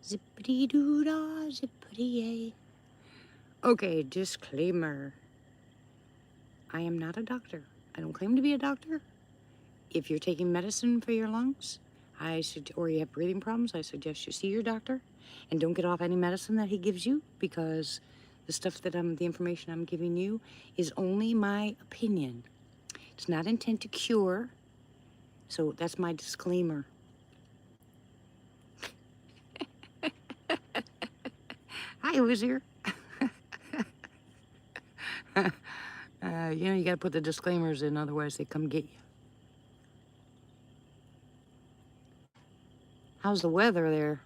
Zippity-doo-dah, zippity-yay. Okay, disclaimer. I am not a doctor. I don't claim to be a doctor. If you're taking medicine for your lungs, or you have breathing problems, I suggest you see your doctor and don't get off any medicine that he gives you, because the information I'm giving you is only my opinion. It's not intent to cure, so that's my disclaimer. Hi, Wizard. You gotta put the disclaimers in, otherwise they come get you. How's the weather there?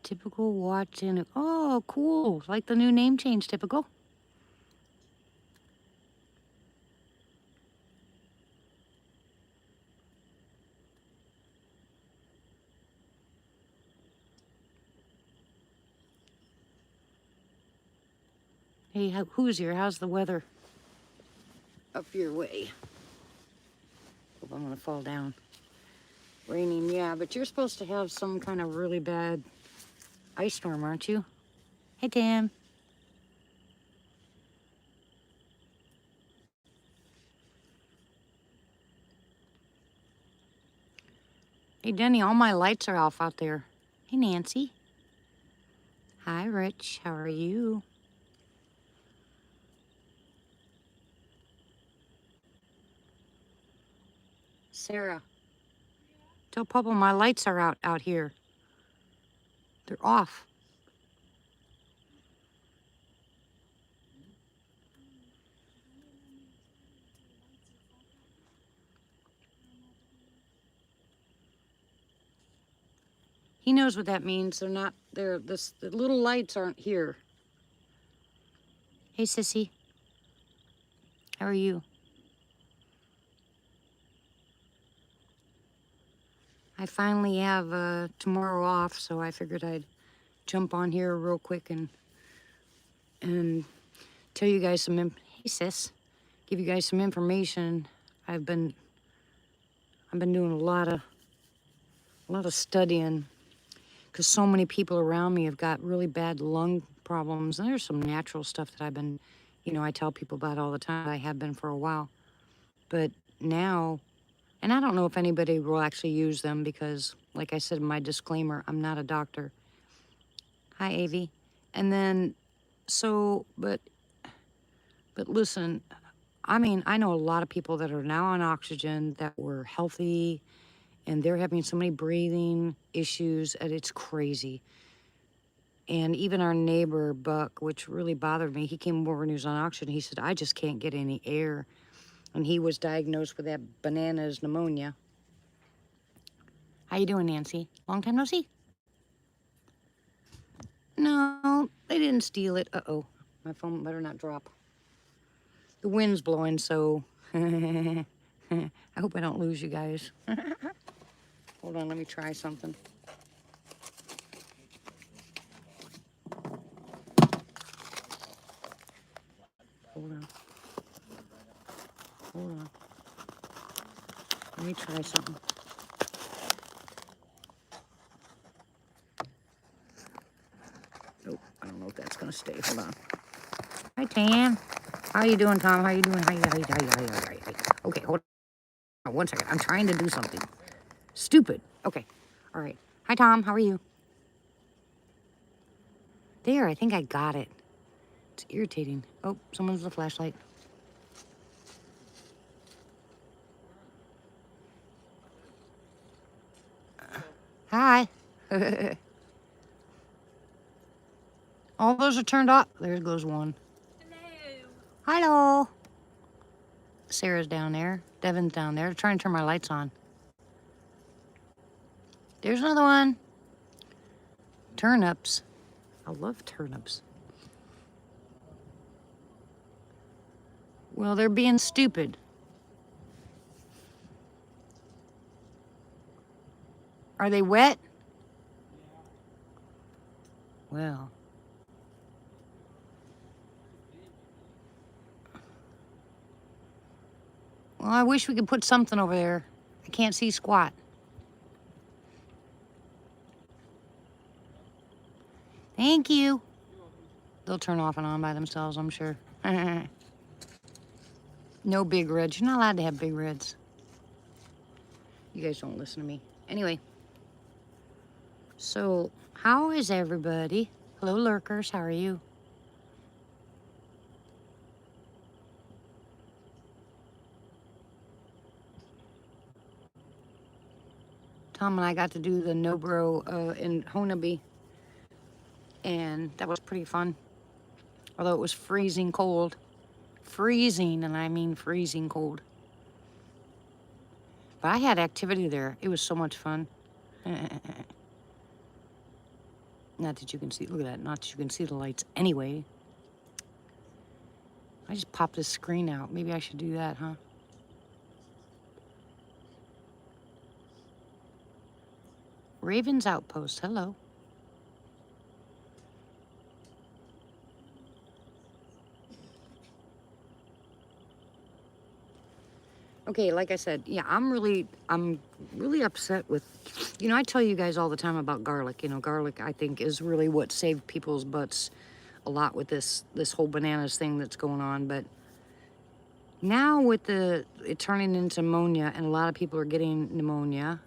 Typical watch in. Oh, cool. Like the new name change, typical. Hey, who's here? How's the weather up your way? Hope I'm gonna fall down. Raining, yeah, but you're supposed to have some kind of really bad ice storm, aren't you? Hey, Tim. Hey, Denny, all my lights are off out there. Hey, Nancy. Hi, Rich. How are you? Sarah. Tell Papa my lights are out here. They're off. He knows what that means. The little lights aren't here. Hey, Sissy. How are you? I finally have tomorrow off, so I figured I'd jump on here real quick and tell you guys hey, sis, give you guys some information. I've been doing a lot of studying, because so many people around me have got really bad lung problems, and there's some natural stuff that I've been, I tell people about all the time. I have been for a while, but now, and I don't know if anybody will actually use them, because, like I said in my disclaimer, I'm not a doctor. Hi, Avi. And then, but listen, I mean, I know a lot of people that are now on oxygen that were healthy, and they're having so many breathing issues, and it's crazy. And even our neighbor, Buck, which really bothered me, he came over and he was on oxygen. He said, I just can't get any air. And he was diagnosed with that bananas pneumonia. How you doing, Nancy? Long time no see. No, they didn't steal it. Uh-oh. My phone better not drop. The wind's blowing, so I hope I don't lose you guys. Hold on, let me try something. Hold on. Hold on. Let me try something. Nope, I don't know if that's gonna stay. Hold on. Hi, Tan. How you doing, Tom? How you doing? Hi. Okay, hold on 1 second. I'm trying to do something. Stupid. Okay. All right. Hi, Tom. How are you? There, I think I got it. It's irritating. Oh, someone's the flashlight. Hi. All those are turned off. There goes one. Hello. Hello. Sarah's down there. Devin's down there. Trying to turn my lights on. There's another one. Turnips. I love turnips. Well, they're being stupid. Are they wet? Well. Well, I wish we could put something over there. I can't see squat. Thank you. They'll turn off and on by themselves, I'm sure. No big reds. You're not allowed to have big reds. You guys don't listen to me. Anyway, so how is everybody? Hello, lurkers. How are you? Tom and I got to do the Nobro in Honaby, and that was pretty fun. Although it was freezing cold. Freezing, and I mean freezing cold. But I had activity there. It was so much fun. Not that you can see, look at that, not that you can see the lights anyway. I just popped this screen out. Maybe I should do that, huh? Raven's Outpost, hello. Okay, like I said, yeah, I'm really upset with, I tell you guys all the time about garlic. Garlic, I think, is really what saved people's butts a lot with this whole bananas thing that's going on. But now with it turning into pneumonia, and a lot of people are getting pneumonia,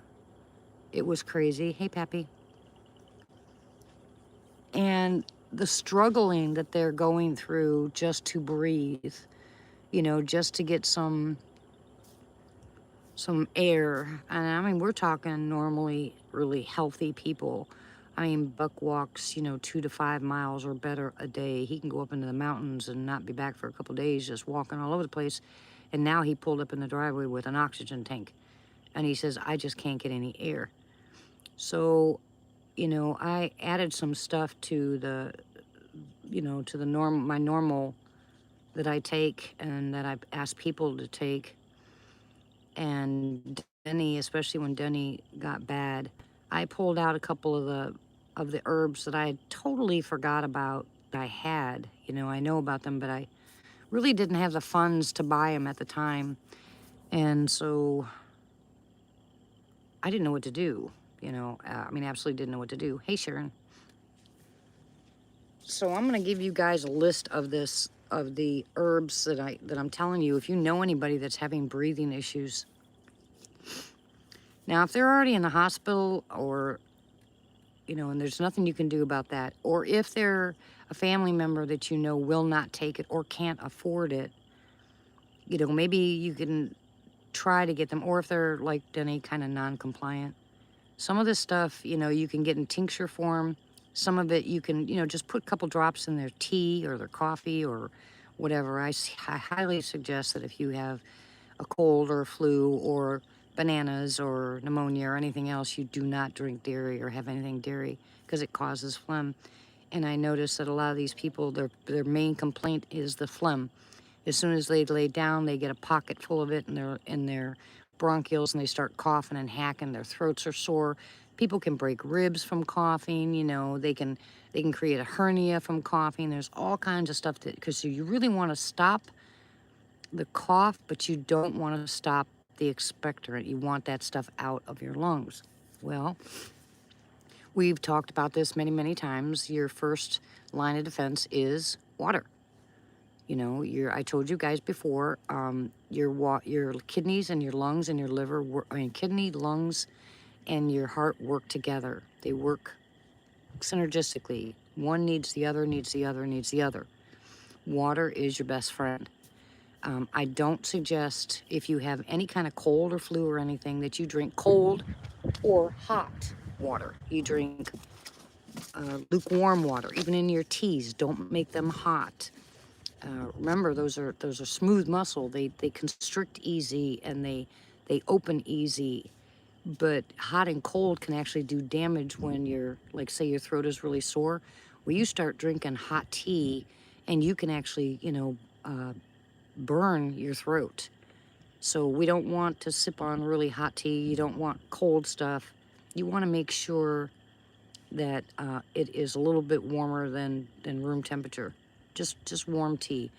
it was crazy. Hey, Pappy. And the struggling that they're going through just to breathe, just to get some air. And I mean, we're talking normally really healthy people. I mean, Buck walks, 2 to 5 miles or better a day. He can go up into the mountains and not be back for a couple days, just walking all over the place. And now he pulled up in the driveway with an oxygen tank. And he says, I just can't get any air. So, I added some stuff to the, my normal that I take and that I've asked people to take. And Denny, especially when Denny got bad, I pulled out a couple of the herbs that I had totally forgot about that I had. I know about them, but I really didn't have the funds to buy them at the time. And so I didn't know what to do, I mean, absolutely didn't know what to do. Hey, Sharon. So I'm going to give you guys a list of the herbs that I'm telling you. If you know anybody that's having breathing issues, now if they're already in the hospital, or and there's nothing you can do about that, or if they're a family member that will not take it or can't afford it, maybe you can try to get them, or if they're like Denny, kind of non-compliant. Some of this stuff, you can get in tincture form. Some of it you can, just put a couple drops in their tea or their coffee or whatever. I highly suggest that if you have a cold or a flu or bananas or pneumonia or anything else, you do not drink dairy or have anything dairy, because it causes phlegm. And I notice that a lot of these people, their main complaint is the phlegm. As soon as they lay down, they get a pocket full of it in their bronchioles, and they start coughing and hacking. Their throats are sore. People can break ribs from coughing. They can create a hernia from coughing. There's all kinds of stuff because you really want to stop the cough, but you don't want to stop the expectorant. You want that stuff out of your lungs. Well, we've talked about this many, many times. Your first line of defense is water. I told you guys before, your kidneys and your lungs and your liver, kidney, lungs, and your heart work together. They work synergistically. One needs the other, needs the other, needs the other. Water is your best friend. I don't suggest, if you have any kind of cold or flu or anything, that you drink cold or hot water. You drink lukewarm water. Even in your teas, don't make them hot. Remember, those are smooth muscle. They constrict easy and they open easy. But hot and cold can actually do damage when you're, like, say your throat is really sore. Well, you start drinking hot tea, and you can actually, burn your throat. So we don't want to sip on really hot tea. You don't want cold stuff. You want to make sure that it is a little bit warmer than room temperature. Just warm tea.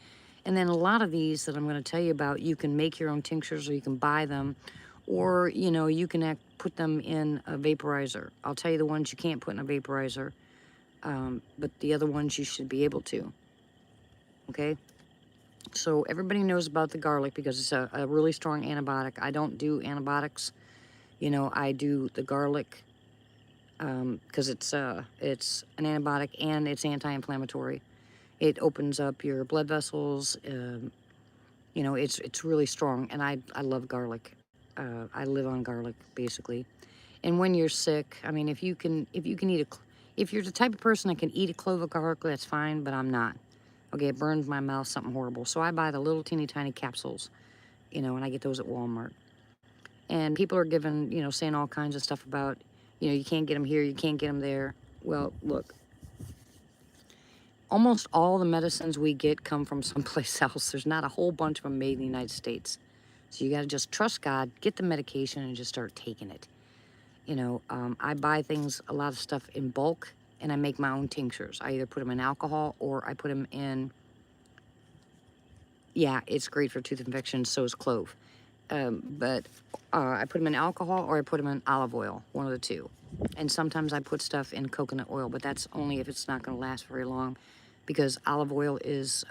And then a lot of these that I'm going to tell you about, you can make your own tinctures or you can buy them, or, you know, you can put them in a vaporizer. I'll tell you the ones you can't put in a vaporizer, but the other ones you should be able to, okay? So everybody knows about the garlic because it's a really strong antibiotic. I don't do antibiotics. You know, I do the garlic because it's an antibiotic and it's anti-inflammatory. It opens up your blood vessels. You know, it's really strong, and I love garlic. I live on garlic basically. And when you're sick, I mean, if you can if you're the type of person that can eat a clove of garlic, that's fine. But I'm not. Okay, it burns my mouth, something horrible. So I buy the little teeny tiny capsules, you know, and I get those at Walmart. And people are giving, you know, saying all kinds of stuff about, you know, you can't get them here, you can't get them there. Well, look, almost all the medicines we get come from someplace else. There's not a whole bunch of them made in the United States. So you got to just trust God, get the medication, and just start taking it. You know, I buy things, a lot of stuff in bulk, and I make my own tinctures. I either put them in alcohol or I put them in, yeah, it's great for tooth infections, so is clove. But I put them in alcohol or I put them in olive oil, one of the two. And sometimes I put stuff in coconut oil, but that's only if it's not going to last very long, because olive oil is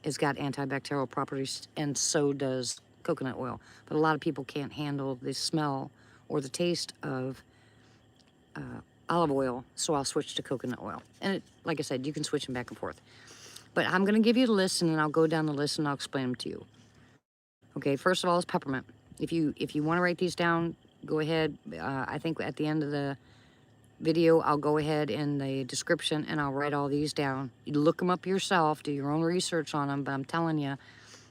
it's got antibacterial properties, and so does coconut oil. But a lot of people can't handle the smell or the taste of olive oil, so I'll switch to coconut oil. And like I said, you can switch them back and forth. But I'm going to give you the list, and then I'll go down the list and I'll explain them to you. Okay, first of all is peppermint. If you want to write these down, go ahead. I think at the end of the video, I'll go ahead in the description and I'll write all these down. You look them up yourself, do your own research on them, but I'm telling you,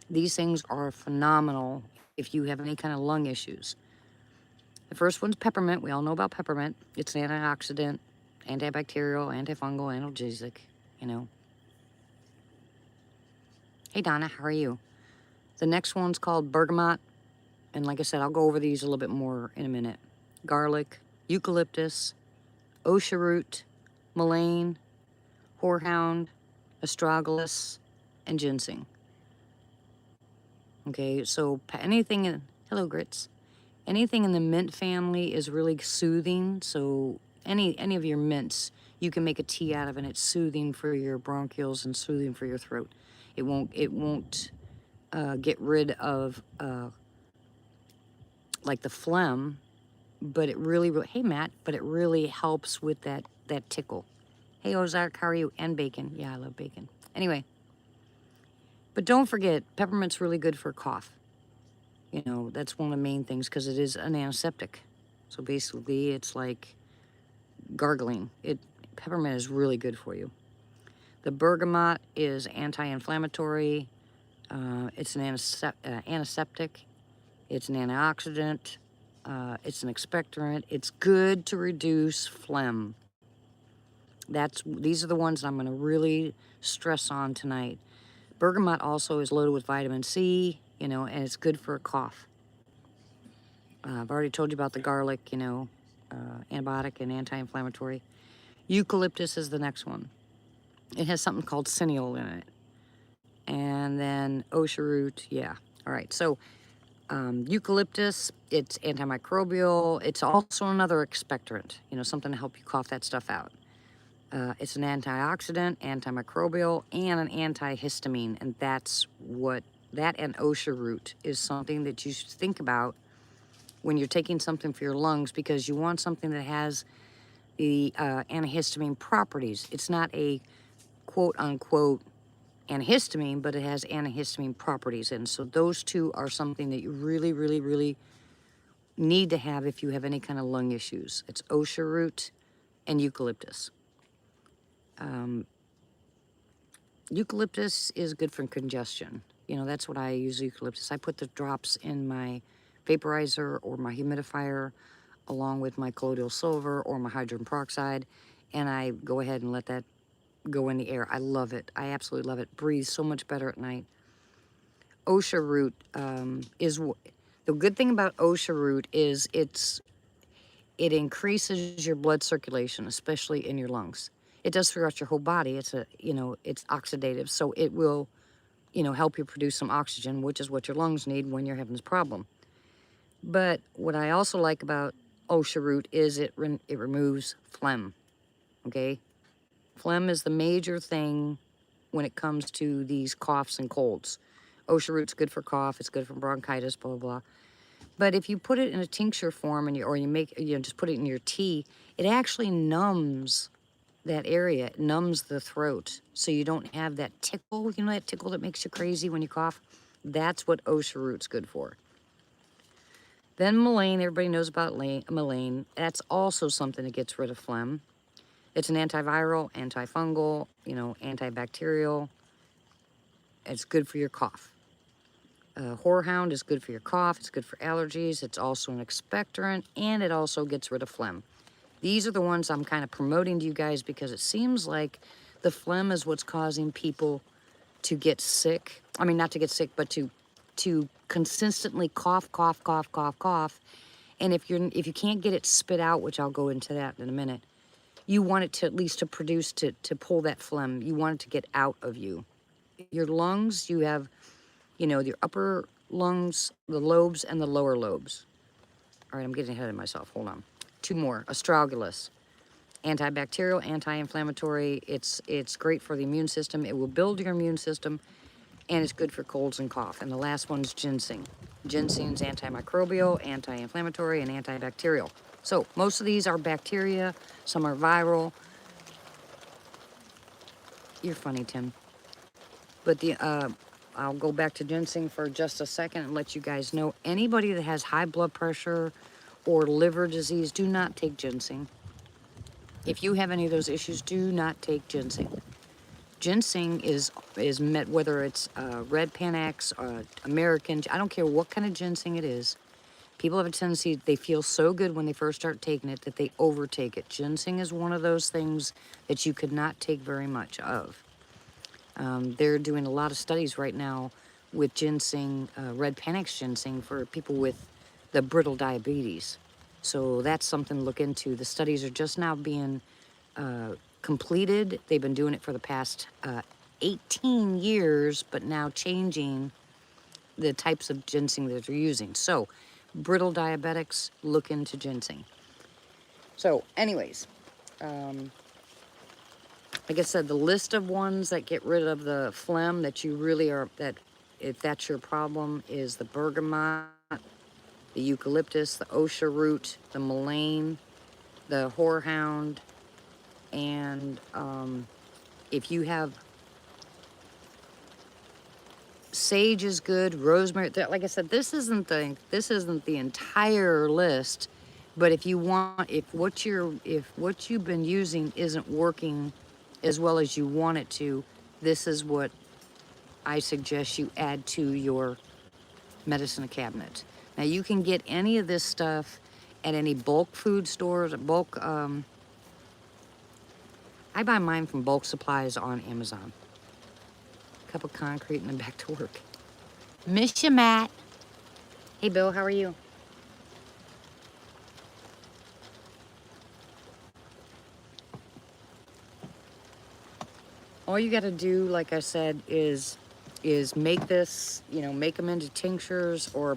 these things are phenomenal if you have any kind of lung issues. The first one's peppermint. We all know about peppermint. It's an antioxidant, antibacterial, antifungal, analgesic, you know. Hey, Donna, how are you? The next one's called bergamot. And like I said, I'll go over these a little bit more in a minute. Garlic, eucalyptus, osha root, mullein, horehound, astragalus, and ginseng. Okay, so anything in, hello grits, anything in the mint family is really soothing. So any of your mints, you can make a tea out of, and it's soothing for your bronchioles and soothing for your throat. It won't get rid of like the phlegm, but it really, hey Matt, but it really helps with that tickle. Hey Ozark, how are you? And bacon. Yeah, I love bacon. Anyway, but don't forget, peppermint's really good for cough. You know, that's one of the main things because it is an antiseptic. So basically, it's like gargling. Peppermint is really good for you. The bergamot is anti-inflammatory. It's an antiseptic. It's an antioxidant. It's an expectorant. It's good to reduce phlegm. These are the ones that I'm going to really stress on tonight. Bergamot also is loaded with vitamin C, you know, and it's good for a cough. I've already told you about the garlic, you know, antibiotic and anti-inflammatory. Eucalyptus is the next one. It has something called cineol in it. And then osha root, yeah. All right, so eucalyptus, it's antimicrobial. It's also another expectorant, you know, something to help you cough that stuff out. It's an antioxidant, antimicrobial, and an antihistamine. And that and osha root is something that you should think about when you're taking something for your lungs, because you want something that has the antihistamine properties. It's not a quote-unquote antihistamine, but it has antihistamine properties. And so those two are something that you really, really, really need to have if you have any kind of lung issues. It's osha root and eucalyptus. Eucalyptus is good for congestion. You know, that's what I use eucalyptus. I put the drops in my vaporizer or my humidifier along with my colloidal silver or my hydrogen peroxide, and I go ahead and let that go in the air. I love it. I absolutely love it. Breathes so much better at night. Osha root is the good thing about osha root is it increases your blood circulation, especially in your lungs. It does throughout your whole body. It's it's oxidative, so it will help you produce some oxygen, which is what your lungs need when you're having this problem. But what I also like about OSHA root is it removes phlegm, okay? Phlegm is the major thing when it comes to these coughs and colds. OSHA root's good for cough, it's good for bronchitis, blah, blah, blah. But if you put it in a tincture form or you make, just put it in your tea, it actually numbs that area. It numbs the throat. So you don't have that tickle, that tickle that makes you crazy when you cough? That's what OSHA root's good for. Then mullein, everybody knows about mullein. That's also something that gets rid of phlegm. It's an antiviral, antifungal, antibacterial. It's good for your cough. Horehound is good for your cough. It's good for allergies. It's also an expectorant, and it also gets rid of phlegm. These are the ones I'm kind of promoting to you guys because it seems like the phlegm is what's causing people to get sick. I mean, not to get sick, but to consistently cough, cough, cough, cough, cough. And if you can't get it spit out, which I'll go into that in a minute, you want it to at least to produce, to pull that phlegm. You want it to get out of you. Your lungs, you have, your upper lungs, the lobes, and the lower lobes. All right, I'm getting ahead of myself. Hold on. 2 more. Astragalus. Antibacterial, anti-inflammatory. It's great for the immune system. It will build your immune system, and it's good for colds and cough. And the last one's ginseng. Ginseng's antimicrobial, anti-inflammatory, and antibacterial. So most of these are bacteria. Some are viral. You're funny, Tim. But I'll go back to ginseng for just a second and let you guys know. Anybody that has high blood pressure or liver disease, do not take ginseng. If you have any of those issues, do not take ginseng. Ginseng is met, whether it's red Panax, American, I don't care what kind of ginseng it is. People have a tendency, they feel so good when they first start taking it that they overtake it. Ginseng is one of those things that you could not take very much of. They're doing a lot of studies right now with ginseng, red Panax ginseng, for people with the brittle diabetes. So that's something to look into. The studies are just now being completed. They've been doing it for the past 18 years, but now changing the types of ginseng that they're using. So brittle diabetics, look into ginseng. So anyways, like I said, the list of ones that get rid of the phlegm that you really are, that if that's your problem, is the bergamot, the eucalyptus, the OSHA root, the mullein, the horehound, and if you have sage is good, rosemary. Like I said, this isn't the entire list, but if what you've been using isn't working as well as you want it to, this is what I suggest you add to your medicine cabinet. Now you can get any of this stuff at any bulk food stores, I buy mine from Bulk Supplies on Amazon. Cup of concrete and then back to work. Miss you, Matt. Hey, Bill, how are you? All you got to do, like I said, is make this, make them into tinctures or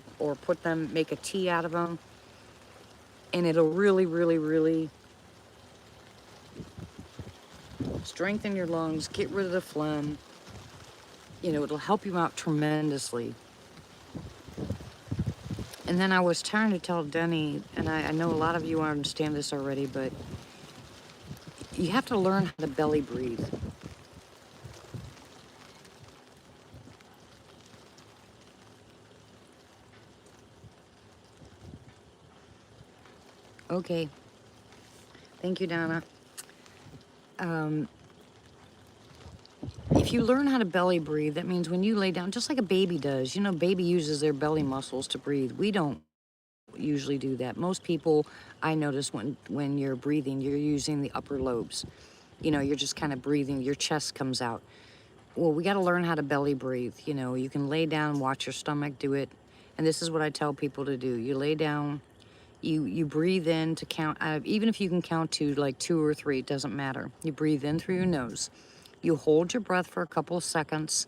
make a tea out of them. And it'll really, really, really strengthen your lungs, get rid of the phlegm. It'll help you out tremendously. And then I was trying to tell Denny, and I know a lot of you understand this already, but you have to learn how to belly breathe. Okay. Thank you, Donna. If you learn how to belly breathe, that means when you lay down, just like a baby does, baby uses their belly muscles to breathe. We don't usually do that. Most people, I notice when you're breathing, you're using the upper lobes. You're just kind of breathing, your chest comes out. Well, we got to learn how to belly breathe. You can lay down, watch your stomach do it. And this is what I tell people to do. You lay down, you breathe in to count, even if you can count to like 2 or 3, it doesn't matter. You breathe in through your nose. You hold your breath for a couple of seconds,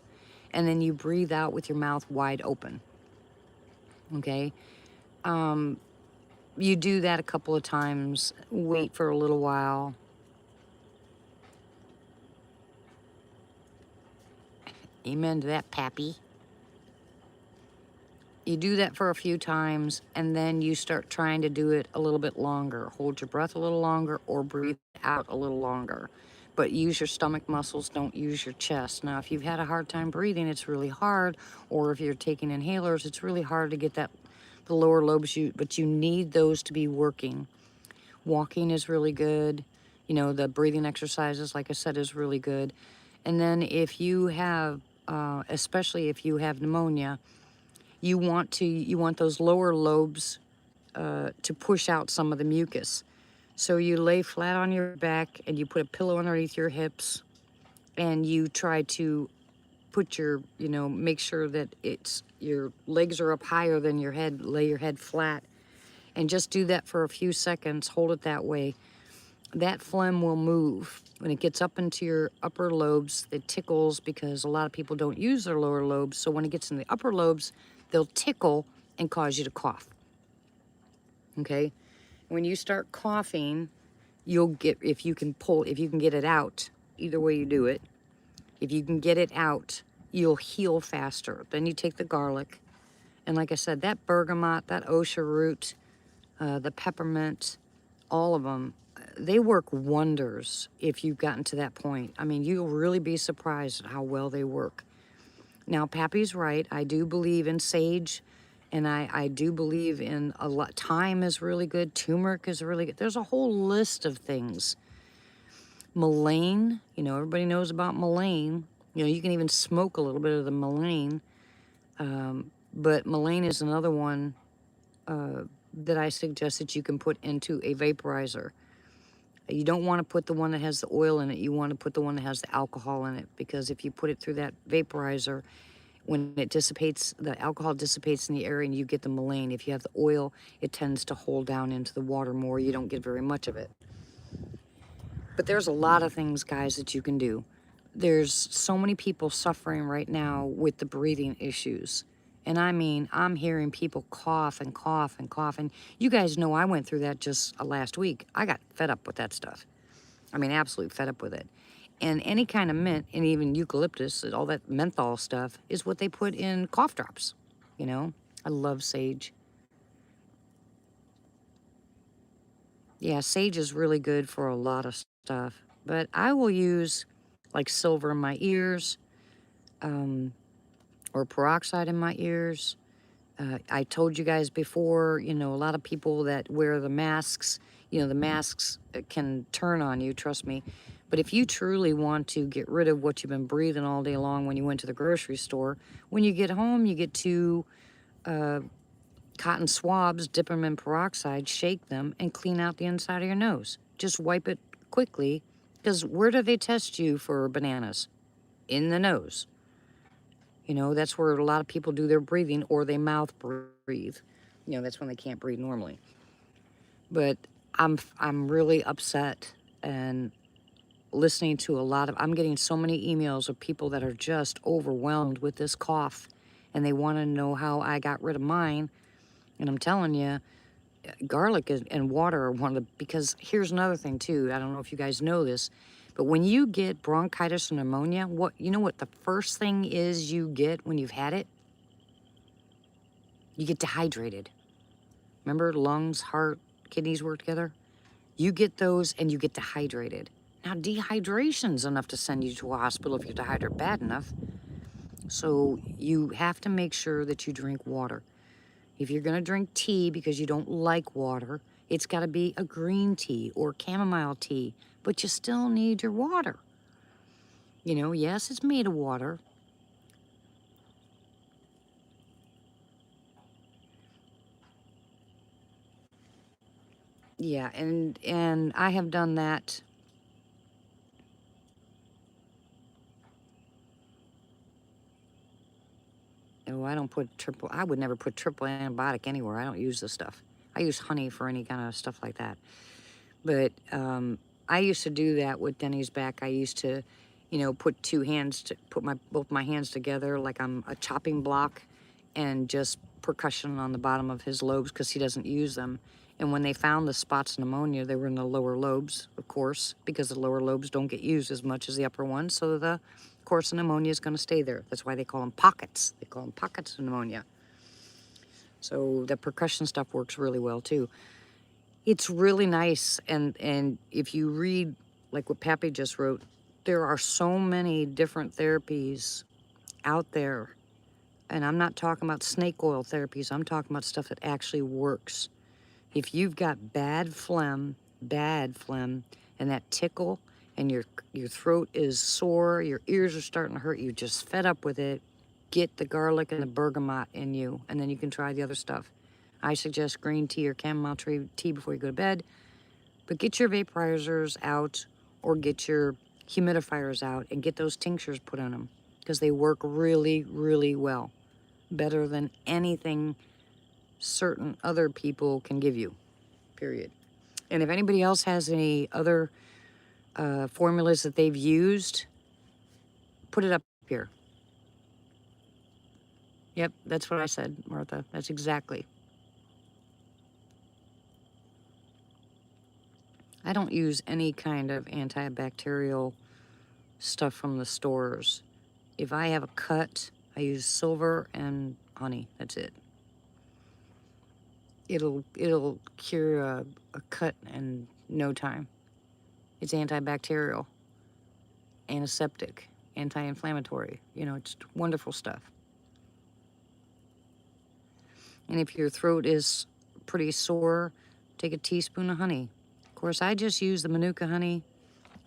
and then you breathe out with your mouth wide open. Okay? You do that a couple of times, wait for a little while. Amen to that, Pappy. You do that for a few times, and then you start trying to do it a little bit longer. Hold your breath a little longer or breathe out a little longer. But use your stomach muscles, don't use your chest. Now, if you've had a hard time breathing, it's really hard, or if you're taking inhalers, it's really hard to get the lower lobes, but you need those to be working. Walking is really good. You know, the breathing exercises, like I said, is really good. And then if you have, especially if you have pneumonia, you want those lower lobes to push out some of the mucus. So you lay flat on your back and you put a pillow underneath your hips, and you try to put your, make sure that your legs are up higher than your head. Lay your head flat and just do that for a few seconds. Hold it that way. That phlegm will move. When it gets up into your upper lobes, it tickles, because a lot of people don't use their lower lobes. So when it gets in the upper lobes, they'll tickle and cause you to cough. Okay? When you start coughing, you'll get, if you can get it out, either way you do it, if you can get it out, you'll heal faster. Then you take the garlic. And like I said, that bergamot, that osha root, the peppermint, all of them, they work wonders if you've gotten to that point. I mean, you'll really be surprised at how well they work. Now, Pappy's right. I do believe in sage, and I do believe in a lot. Thyme is really good. Turmeric is really good. There's a whole list of things. Mullein, everybody knows about mullein. You can even smoke a little bit of the mullein. But mullein is another one that I suggest that you can put into a vaporizer. You don't want to put the one that has the oil in it. You want to put the one that has the alcohol in it, because if you put it through that vaporizer, when it dissipates, the alcohol dissipates in the air and you get the mullein. If you have the oil, it tends to hold down into the water more. You don't get very much of it. But there's a lot of things, guys, that you can do. There's so many people suffering right now with the breathing issues. And I mean, I'm hearing people cough and cough and cough. And you guys know I went through that just last week. I got fed up with that stuff. I mean, absolutely fed up with it. And any kind of mint, and even eucalyptus, all that menthol stuff, is what they put in cough drops. I love sage. Yeah, sage is really good for a lot of stuff. But I will use like silver in my ears, or peroxide in my ears. I told you guys before, a lot of people that wear the masks, the masks can turn on you, trust me. But if you truly want to get rid of what you've been breathing all day long when you went to the grocery store, when you get home, you get 2 cotton swabs, dip them in peroxide, shake them, and clean out the inside of your nose. Just wipe it quickly, because where do they test you for bananas? In the nose. That's where a lot of people do their breathing, or they mouth breathe. That's when they can't breathe normally. But I'm really upset, and listening to I'm getting so many emails of people that are just overwhelmed with this cough, and they want to know how I got rid of mine. And I'm telling you, garlic and water are one of the, because here's another thing too. I don't know if you guys know this, but when you get bronchitis and pneumonia, what the first thing is you get when you've had it? You get dehydrated. Remember, lungs, heart, kidneys work together? You get those and you get dehydrated. Now, dehydration's enough to send you to a hospital if you're dehydrated bad enough. So you have to make sure that you drink water. If you're gonna drink tea because you don't like water, it's gotta be a green tea or chamomile tea, but you still need your water. Yes, it's made of water. Yeah, and I have done that. Oh, I would never put triple antibiotic anywhere. I don't use this stuff. I use honey for any kind of stuff like that. But I used to do that with Denny's back. I used to you know, put both my hands together like I'm a chopping block, and just percussion on the bottom of his lobes because he doesn't use them. And when they found the spots of pneumonia, they were in the lower lobes, of course, because the lower lobes don't get used as much as the upper ones. So of course, the pneumonia is going to stay there. That's why they call them pockets. They call them pockets of pneumonia. So the percussion stuff works really well too. It's really nice, and if you read like what Pappy just wrote, there are so many different therapies out there. And I'm not talking about snake oil therapies. I'm talking about stuff that actually works. If you've got bad phlegm, and that tickle, and your throat is sore, your ears are starting to hurt, you just fed up with it, get the garlic and the bergamot in you, and then you can try the other stuff. I suggest green tea or chamomile tea before you go to bed. But get your vaporizers out or get your humidifiers out and get those tinctures put on them because they work really, really well. Better than anything certain other people can give you, period. And if anybody else has any other formulas that they've used, put it up here. Yep, that's what I said, Martha. That's exactly. I don't use any kind of antibacterial stuff from the stores. If I have a cut, I use silver and honey. That's it. It'll cure a cut in no time. It's antibacterial, antiseptic, anti-inflammatory. You know, it's wonderful stuff. And if your throat is pretty sore, take a teaspoon of honey. Of course, I just use the Manuka honey,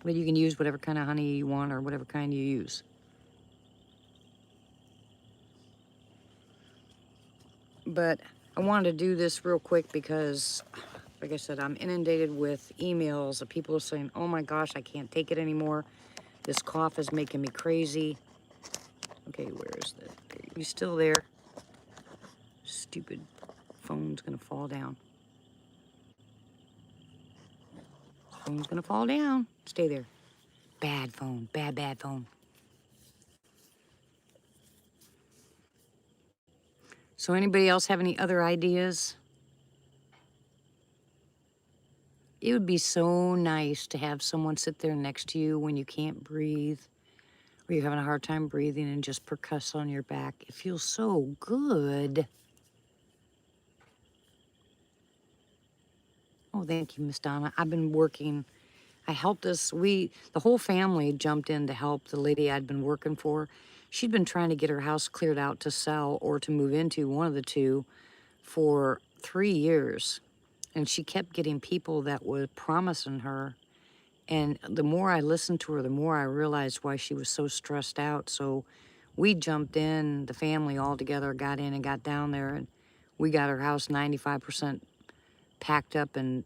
but you can use whatever kind of honey you want or whatever kind you use. But I wanted to do this real quick because, like I said, I'm inundated with emails of people saying, oh my gosh, I can't take it anymore. This cough is making me crazy. Okay, where is the, you still there? Stupid phone's gonna fall down. Phone's gonna fall down. Stay there. Bad phone, bad phone. So anybody else have any other ideas? It would be so nice to have someone sit there next to you when you can't breathe or you're having a hard time breathing and just percuss on your back. It feels so good. Oh, thank you, Miss Donna. I've been working. I helped us. The whole family jumped in to help the lady I'd been working for. She'd been trying to get her house cleared out to sell or to move into, one of the two, for 3 years. And she kept getting people that were promising her. And the more I listened to her, the more I realized why she was so stressed out. So we jumped in, the family all together got in and got down there, and we got her house 95% packed up and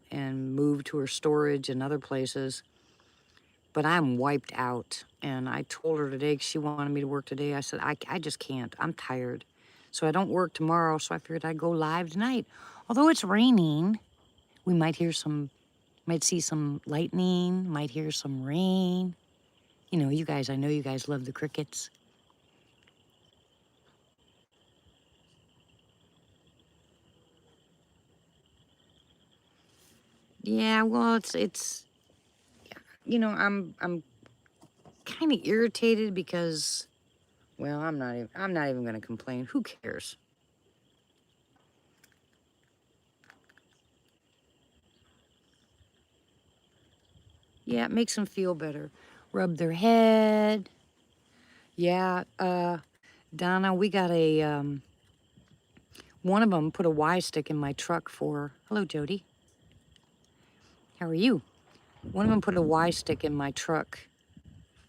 moved to her storage and other places. But I'm wiped out. And I told her today, 'cause she wanted me to work today, I said, I just can't. I'm tired. So I don't work tomorrow, so I figured I'd go live tonight. Although it's raining, we might see some lightning, might hear some rain. You know, I know you guys love the crickets. Yeah, well, it's you know, I'm kind of irritated because, well, I'm not even going to complain. Who cares? Yeah, it makes them feel better. Rub their head. Yeah, Donna, we got one of them put a Y stick in my truck for, hello, Jody. How are you? One of them put a Y stick in my truck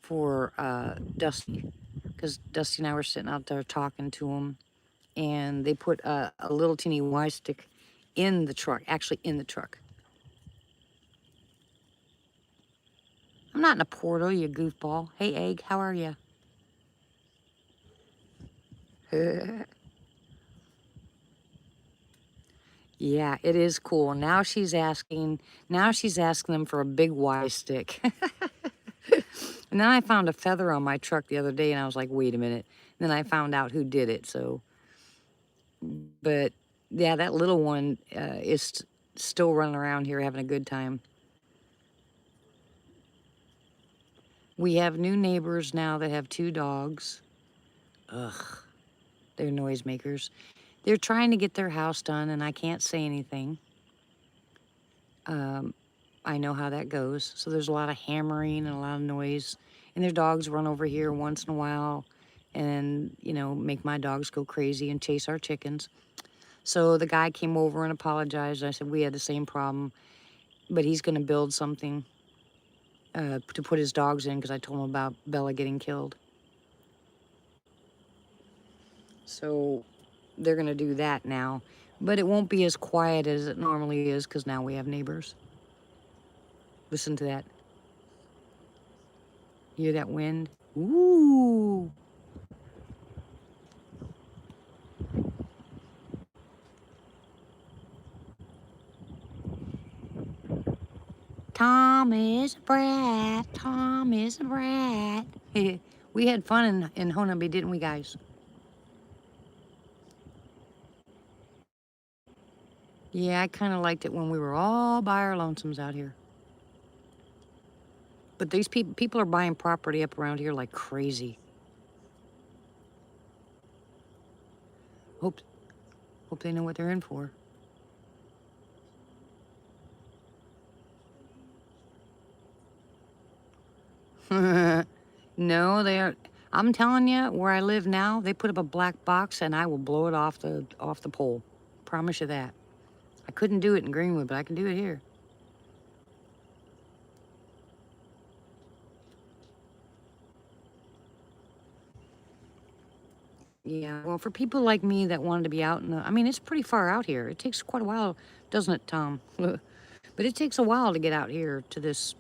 for Dusty, because Dusty and I were sitting out there talking to him, and they put a little teeny Y stick in the truck, actually in the truck. I'm not in a portal, you goofball. Hey, Egg, how are you? Yeah, it is cool. Now she's asking them for a big Y stick. And then I found a feather on my truck the other day, and I was like, wait a minute. And then I found out who did it. So, but yeah, that little one is still running around here having a good time. We have new neighbors now that have 2 dogs. Ugh, they're noisemakers. They're trying to get their house done, and I can't say anything. I know how that goes. So there's a lot of hammering and a lot of noise. And their dogs run over here once in a while and, you know, make my dogs go crazy and chase our chickens. So the guy came over and apologized. I said we had the same problem, but he's going to build something to put his dogs in because I told him about Bella getting killed. So they're going to do that now. But it won't be as quiet as it normally is because now we have neighbors. Listen to that. Hear that wind? Ooh. Tom is a brat. Tom is a brat. We had fun in Honaby, didn't we, guys? Yeah, I kind of liked it when we were all by our lonesomes out here. But these people are buying property up around here like crazy. Hope they know what they're in for. No, they are. I'm telling you, where I live now, they put up a black box, and I will blow it off the pole. Promise you that. I couldn't do it in Greenwood, but I can do it here. Yeah, well, for people like me that wanted to be out in the, I mean, it's pretty far out here. It takes quite a while, doesn't it, Tom? But it takes a while to get out here to this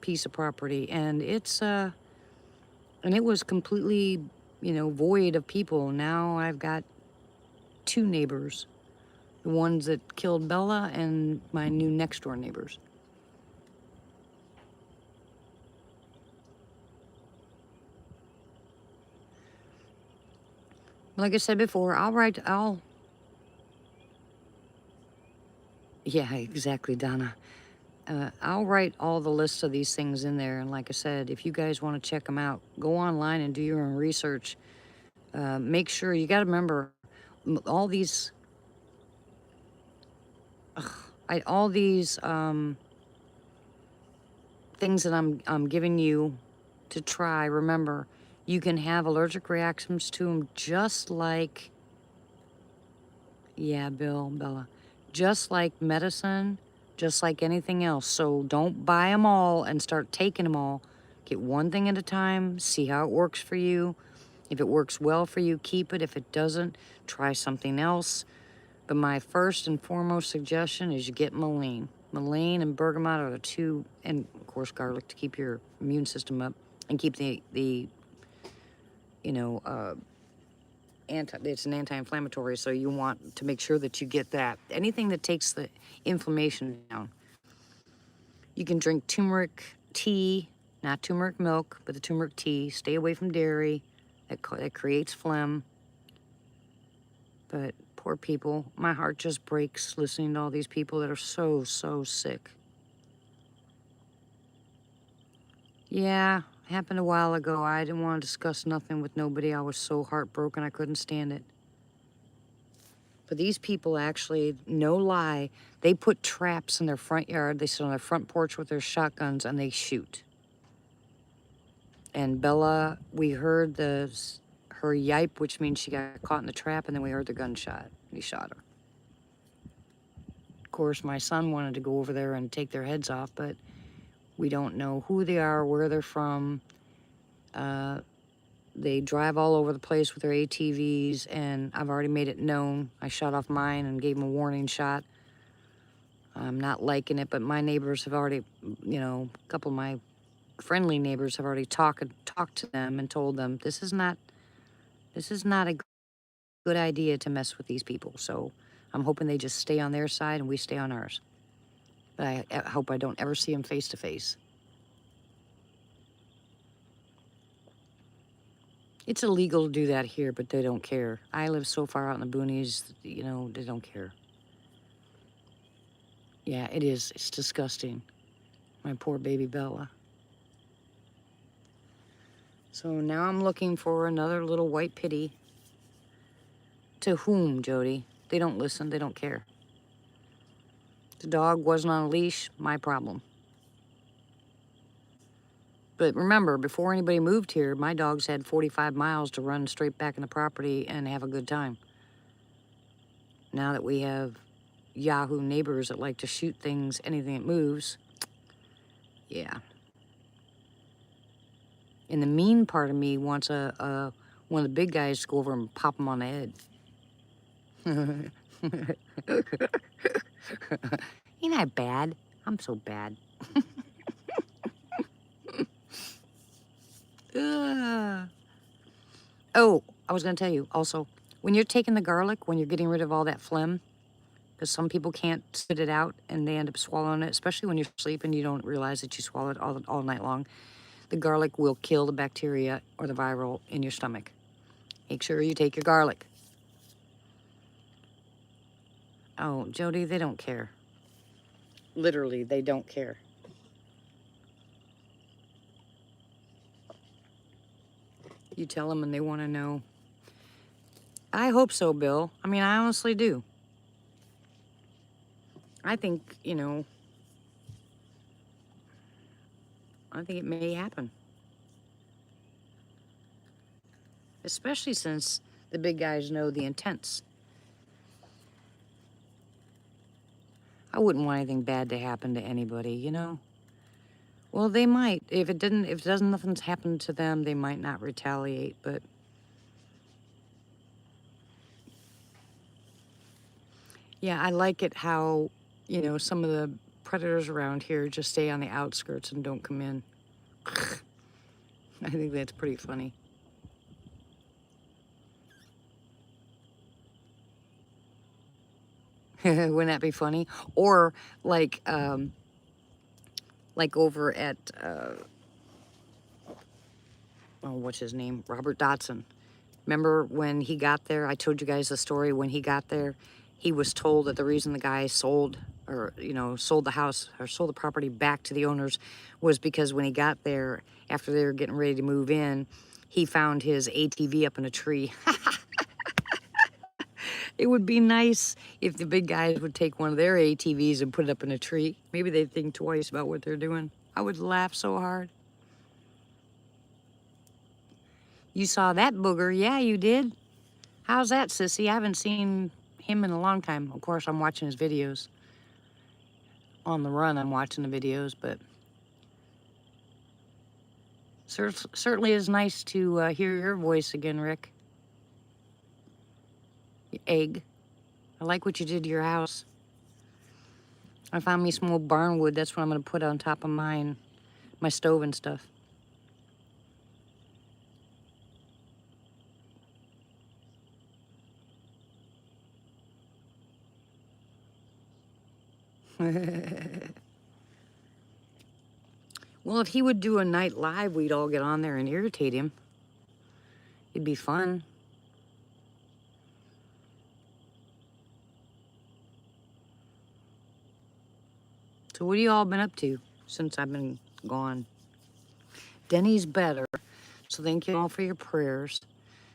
piece of property, and and it was completely, you know, void of people. Now I've got 2 neighbors, the ones that killed Bella and my new next door neighbors. Like I said before, yeah, exactly, Donna. I'll write all the lists of these things in there. And like I said, if you guys want to check them out, go online and do your own research. Make sure you got to remember all these, all these things that I'm giving you to try. Remember, you can have allergic reactions to them just like, yeah, Bella, just like medicine, just like anything else. So don't buy them all and start taking them all. Get one thing at a time, see how it works for you. If it works well for you, keep it. If it doesn't, try something else. But my first and foremost suggestion is you get mullein. Mullein and bergamot are the 2, and of course garlic to keep your immune system up and keep the you know, it's an anti-inflammatory, so you want to make sure that you get that. Anything that takes the inflammation down. You can drink turmeric tea, not turmeric milk, but the turmeric tea. Stay away from dairy. That creates phlegm. But poor people, my heart just breaks listening to all these people that are so, so sick. Yeah, happened a while ago. I didn't want to discuss nothing with nobody. I was so heartbroken I couldn't stand it. But these people actually, no lie, they put traps in their front yard. They sit on their front porch with their shotguns and they shoot. And Bella, we heard her yipe, which means she got caught in the trap, and then we heard the gunshot. He shot her. Of course, my son wanted to go over there and take their heads off, but we don't know who they are, where they're from. They drive all over the place with their ATVs, and I've already made it known. I shot off mine and gave them a warning shot. I'm not liking it, but my neighbors have already, you know, a couple of my friendly neighbors have already talked to them and told them this is not a good idea to mess with these people. So I'm hoping they just stay on their side and we stay on ours. But I hope I don't ever see them face to face. It's illegal to do that here, but they don't care. I live so far out in the boonies, you know, they don't care. Yeah, it is. It's disgusting. My poor baby Bella. So now I'm looking for another little white pitty. To whom, Jody? They don't listen. They don't care. The dog wasn't on a leash. My problem. But remember, before anybody moved here, my dogs had 45 miles to run straight back in the property and have a good time. Now that we have Yahoo neighbors that like to shoot things, anything that moves, yeah. And the mean part of me wants one of the big guys to go over and pop him on the head. Ain't I bad? I'm so bad. Oh, I was going to tell you also, when you're taking the garlic, when you're getting rid of all that phlegm, because some people can't spit it out and they end up swallowing it, especially when you're sleeping, you don't realize that you swallowed it all night long. The garlic will kill the bacteria or the viral in your stomach. Make sure you take your garlic. Oh, Jody, they don't care. Literally, they don't care. You tell them and they want to know. I hope so, Bill. I mean, I honestly do. I think, you know, I think it may happen. Especially since the big guys know the intents. I wouldn't want anything bad to happen to anybody, you know? Well, they might. If nothing's happened to them, they might not retaliate, but yeah, I like it how, you know, some of the predators around here just stay on the outskirts and don't come in. I think that's pretty funny. Wouldn't that be funny? Or like over at oh, what's his name? Robert Dotson. Remember when he got there? I told you guys the story. When he got there, he was told that the reason the guy sold the house or sold the property back to the owners was because when he got there, after they were getting ready to move in, he found his ATV up in a tree. It would be nice if the big guys would take one of their ATVs and put it up in a tree. Maybe they'd think twice about what they're doing. I would laugh so hard. You saw that booger? Yeah, you did. How's that, sissy? I haven't seen him in a long time. Of course, I'm watching his videos. On the run, I'm watching the videos, but certainly is nice to hear your voice again, Rick. Egg. I like what you did to your house. I found me some old barnwood. That's what I'm going to put on top of mine, my stove and stuff. Well, if he would do a night live, we'd all get on there and irritate him. It'd be fun. So what have you all been up to since I've been gone? Denny's better, so thank you all for your prayers.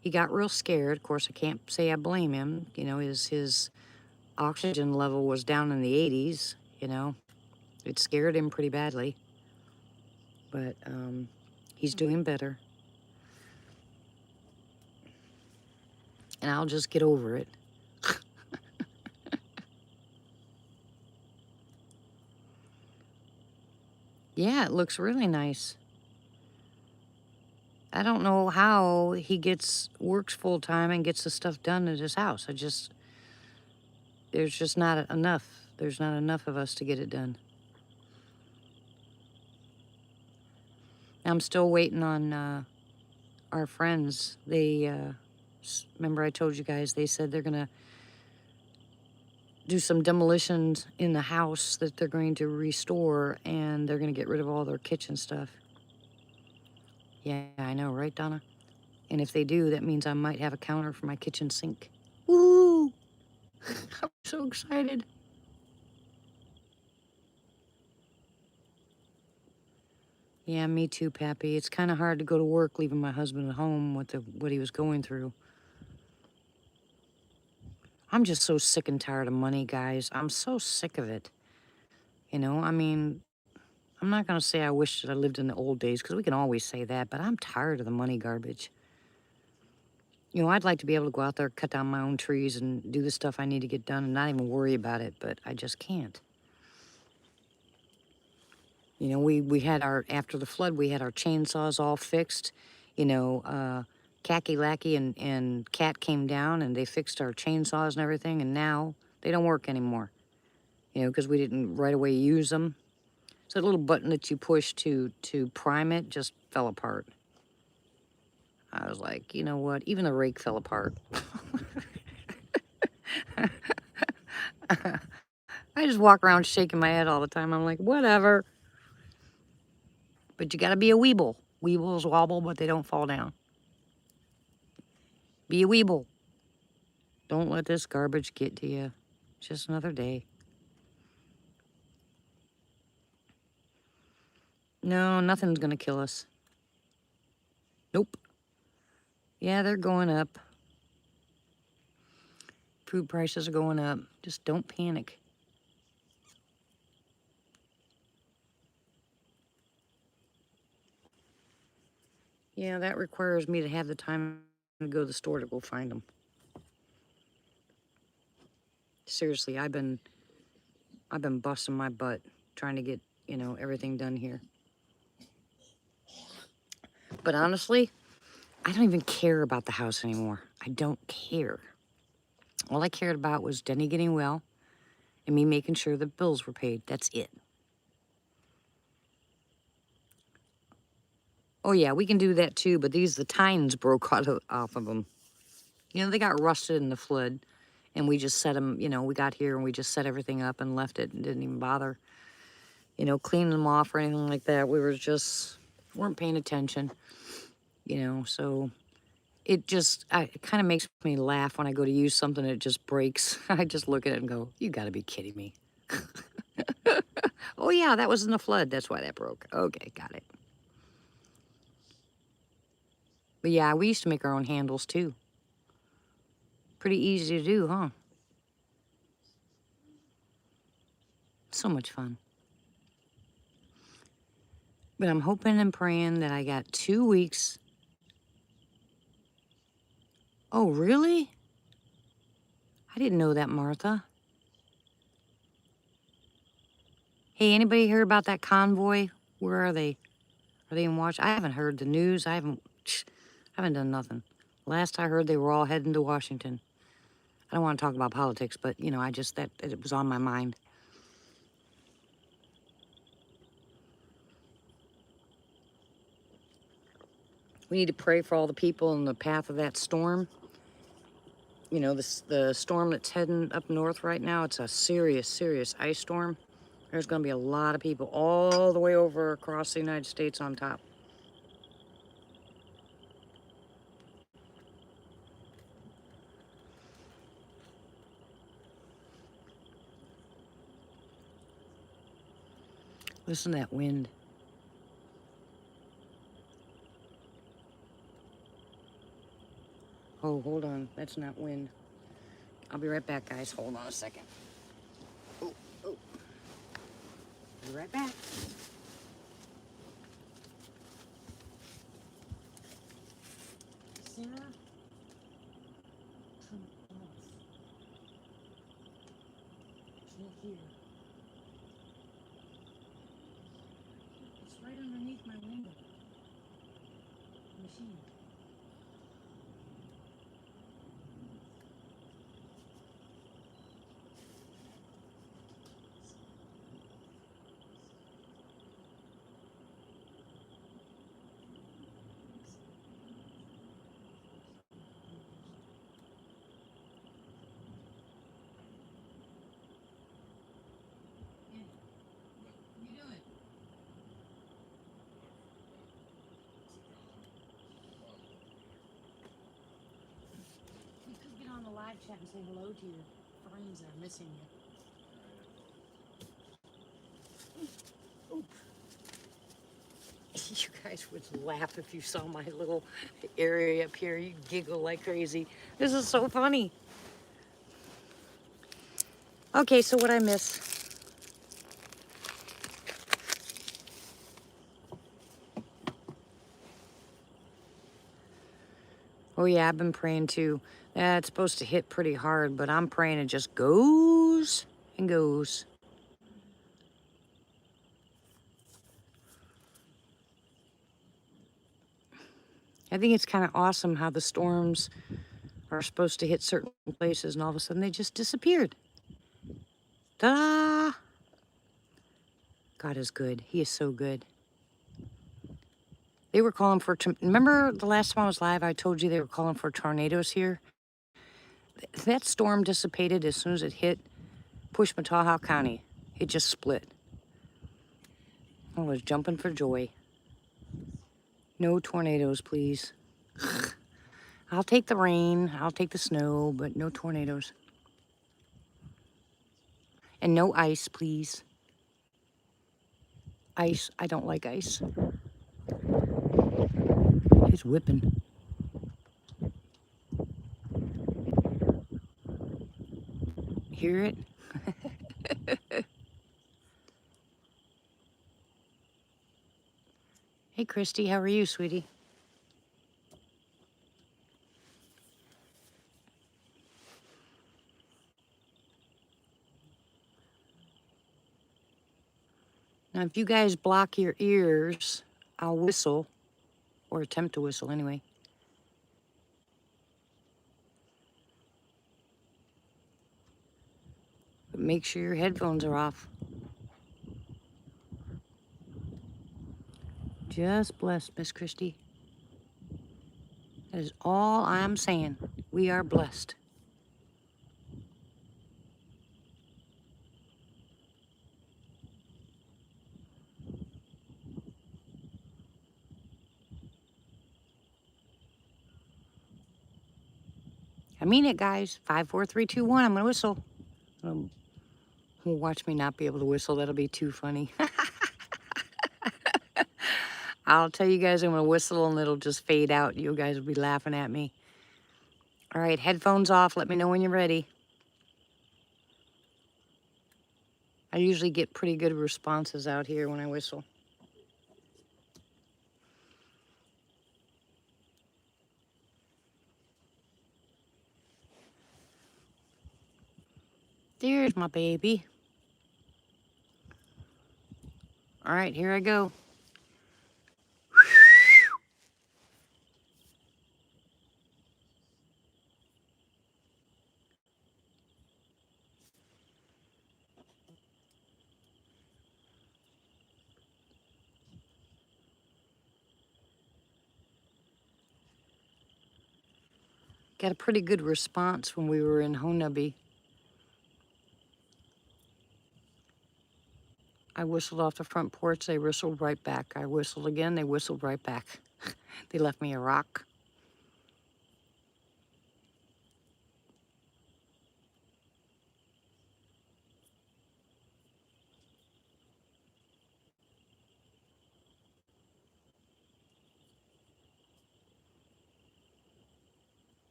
He got real scared. Of course, I can't say I blame him. You know, his oxygen level was down in the 80s, you know. It scared him pretty badly. But he's doing better. And I'll just get over it. Yeah, it looks really nice. I don't know how he works full time and gets the stuff done at his house. There's just not enough. There's not enough of us to get it done. I'm still waiting on our friends. They, remember I told you guys, they said they're gonna do some demolitions in the house that they're going to restore, and they're gonna get rid of all their kitchen stuff. Yeah, I know, right, Donna? And if they do, that means I might have a counter for my kitchen sink. Woo! I'm so excited. Yeah, me too, Pappy. It's kind of hard to go to work leaving my husband at home with what he was going through. I'm just so sick and tired of money, guys. I'm so sick of it. You know, I mean, I'm not going to say I wish that I lived in the old days, because we can always say that, but I'm tired of the money garbage. You know, I'd like to be able to go out there, cut down my own trees, and do the stuff I need to get done and not even worry about it, but I just can't. You know, we had after the flood, we had our chainsaws all fixed. You know, Kacky Lackey and Cat came down and they fixed our chainsaws and everything, and now they don't work anymore. You know, because we didn't right away use them. So that little button that you push to prime it just fell apart. I was like, you know what? Even the rake fell apart. I just walk around shaking my head all the time. I'm like, whatever. But you gotta be a weeble. Weebles wobble, but they don't fall down. Be a weeble. Don't let this garbage get to you. Just another day. No, nothing's gonna kill us. Nope. Yeah, they're going up. Food prices are going up. Just don't panic. Yeah, that requires me to have the time to go to the store to go find them. Seriously, I've been busting my butt trying to get, you know, everything done here. But honestly, I don't even care about the house anymore. I don't care. All I cared about was Denny getting well and me making sure the bills were paid. That's it. Oh yeah, we can do that too, but the tines broke off of them. You know, they got rusted in the flood, and we just set them, you know, we got here and we just set everything up and left it and didn't even bother, you know, cleaning them off or anything like that. We weren't paying attention, you know, so it kind of makes me laugh when I go to use something and it just breaks. I just look at it and go, you gotta be kidding me. Oh yeah, that was in the flood. That's why that broke. Okay, got it. But yeah, we used to make our own handles too. Pretty easy to do, huh? So much fun. But I'm hoping and praying that I got 2 weeks. Oh, really? I didn't know that, Martha. Hey, anybody hear about that convoy? Where are they? Are they in Washington? I haven't heard the news. I haven't done nothing. Last I heard, they were all heading to Washington. I don't want to talk about politics, but, you know, that it was on my mind. We need to pray for all the people in the path of that storm. You know, the storm that's heading up north right now, it's a serious, serious ice storm. There's going to be a lot of people all the way over across the United States on top. Listen to that wind. Oh, hold on. That's not wind. I'll be right back, guys. Hold on a second. Oh, oh. Be right back. Sarah? Turn it off. Can't hear. It's right underneath my window. Machine. Snapchat and say hello to your friends that are missing you. You guys would laugh if you saw my little area up here. You'd giggle like crazy. This is so funny. Okay, so what I miss? Oh yeah, I've been praying too. It's supposed to hit pretty hard, but I'm praying it just goes and goes. I think it's kind of awesome how the storms are supposed to hit certain places and all of a sudden they just disappeared. Ta-da! God is good. He is so good. They were calling for, remember the last time I was live, I told you they were calling for tornadoes here? That storm dissipated as soon as it hit Pushmataha County. It just split. I was jumping for joy. No tornadoes, please. I'll take the rain, I'll take the snow, but no tornadoes. And no ice, please. Ice, I don't like ice. It's whipping. Hear it? Hey, Christy, how are you, sweetie? Now, if you guys block your ears, I'll whistle, or attempt to whistle anyway. But make sure your headphones are off. Just blessed, Miss Christy. That is all I'm saying. We are blessed. I mean it, guys. 5, 4, 3, 2, 1. I'm going to whistle. Watch me not be able to whistle. That'll be too funny. I'll tell you guys I'm going to whistle and it'll just fade out. You guys will be laughing at me. All right, headphones off. Let me know when you're ready. I usually get pretty good responses out here when I whistle. There's my baby. All right, here I go. Got a pretty good response when we were in Honabi. I whistled off the front porch. They whistled right back. I whistled again. They whistled right back. They left me a rock.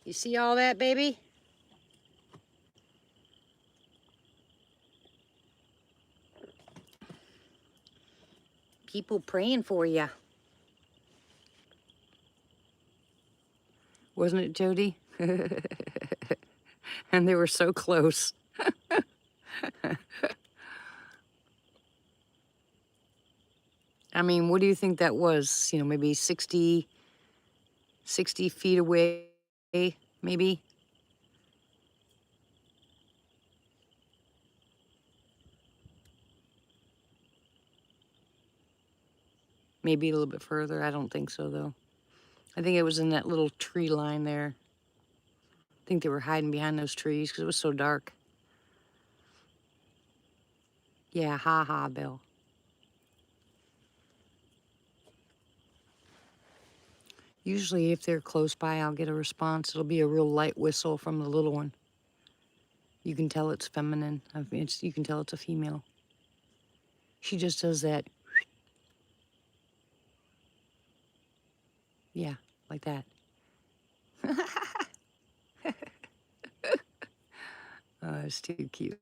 You see all that, baby? People praying for you. Wasn't it, Jody? And they were so close. I mean, what do you think that was? You know, maybe 60 feet away, maybe? Maybe a little bit further. I don't think so, though. I think it was in that little tree line there. I think they were hiding behind those trees because it was so dark. Yeah, ha, Bill. Usually if they're close by, I'll get a response. It'll be a real light whistle from the little one. You can tell it's feminine. You can tell it's a female. She just does that. Yeah, like that. Oh, it's too cute.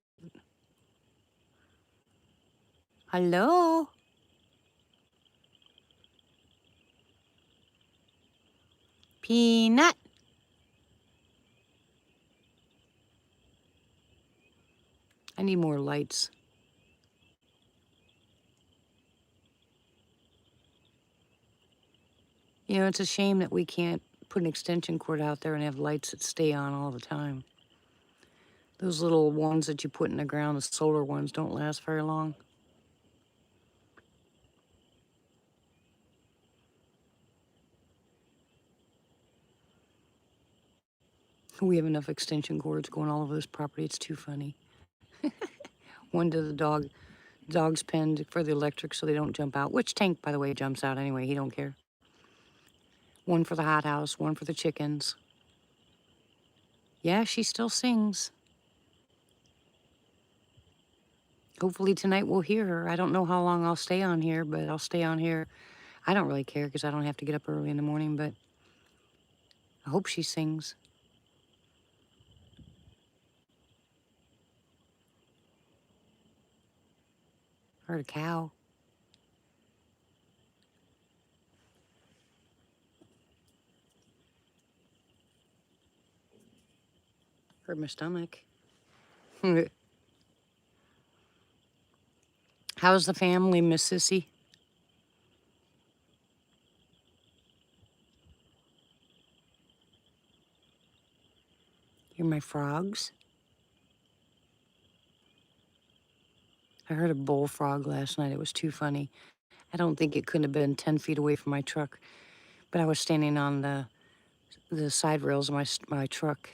Hello? Peanut. I need more lights. You know, it's a shame that we can't put an extension cord out there and have lights that stay on all the time. Those little ones that you put in the ground, the solar ones, don't last very long. We have enough extension cords going all over this property. It's too funny. One to the dog's pen for the electric so they don't jump out. Which Tank, by the way, jumps out anyway. He don't care. One for the hot house, one for the chickens. Yeah, she still sings. Hopefully tonight we'll hear her. I don't know how long I'll stay on here, but I'll stay on here. I don't really care because I don't have to get up early in the morning, but I hope she sings. Heard a cow. Hurt my stomach. How's the family, Miss Sissy? Hear my frogs? I heard a bullfrog last night. It was too funny. I don't think it couldn't have been 10 feet away from my truck, but I was standing on the side rails of my truck,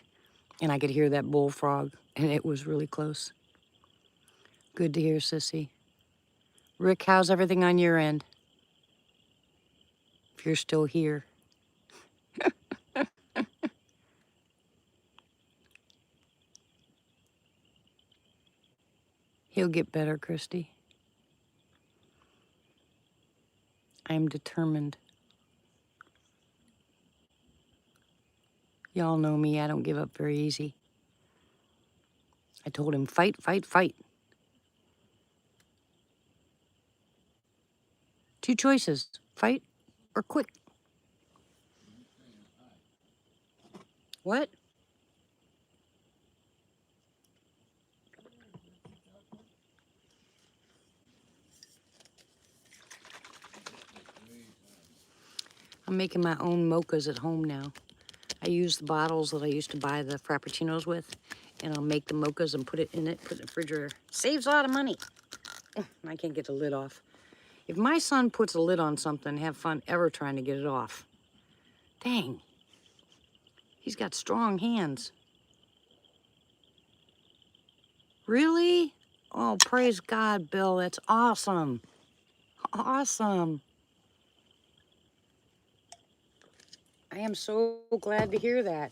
and I could hear that bullfrog, and it was really close. Good to hear, Sissy. Rick, how's everything on your end? If you're still here. He'll get better, Christy. I'm determined. Y'all know me, I don't give up very easy. I told him, fight, fight, fight. Two choices, fight or quit. What? I'm making my own mochas at home now. I use the bottles that I used to buy the Frappuccinos with, and I'll make the mochas and put it in the refrigerator. Saves a lot of money. I can't get the lid off. If my son puts a lid on something, have fun ever trying to get it off. Dang. He's got strong hands. Really? Oh, praise God, Bill. That's awesome. Awesome. I am so glad to hear that.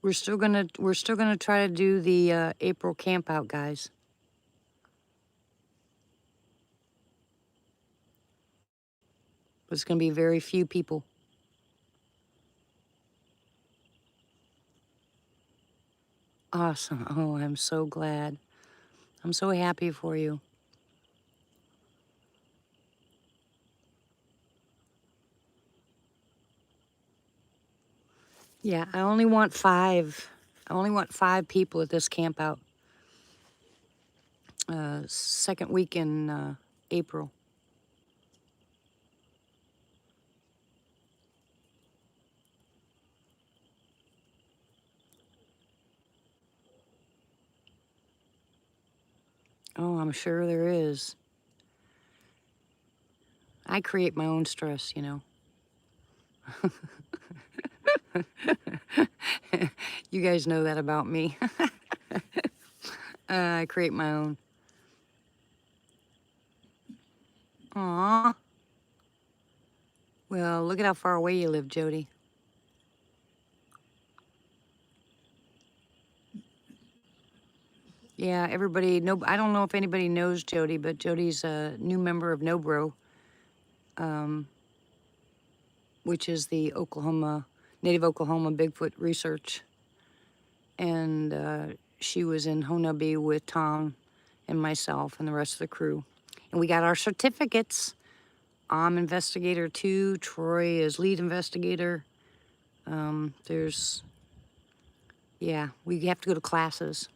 We're still gonna try to do the April camp out, guys. But it's gonna be very few people. Awesome. Oh, I'm so glad. I'm so happy for you. Yeah, I only want 5. I only want 5 people at this camp out. Second week in April. Oh, I'm sure there is. I create my own stress, you know. You guys know that about me. I create my own. Aw. Well, look at how far away you live, Jody. Yeah, everybody, no, I don't know if anybody knows Jody, but Jody's a new member of NOBRO, which is the Native Oklahoma Bigfoot Research. And she was in Honabi with Tom and myself and the rest of the crew. And we got our certificates. I'm investigator 2, Troy is lead investigator. Yeah, we have to go to classes.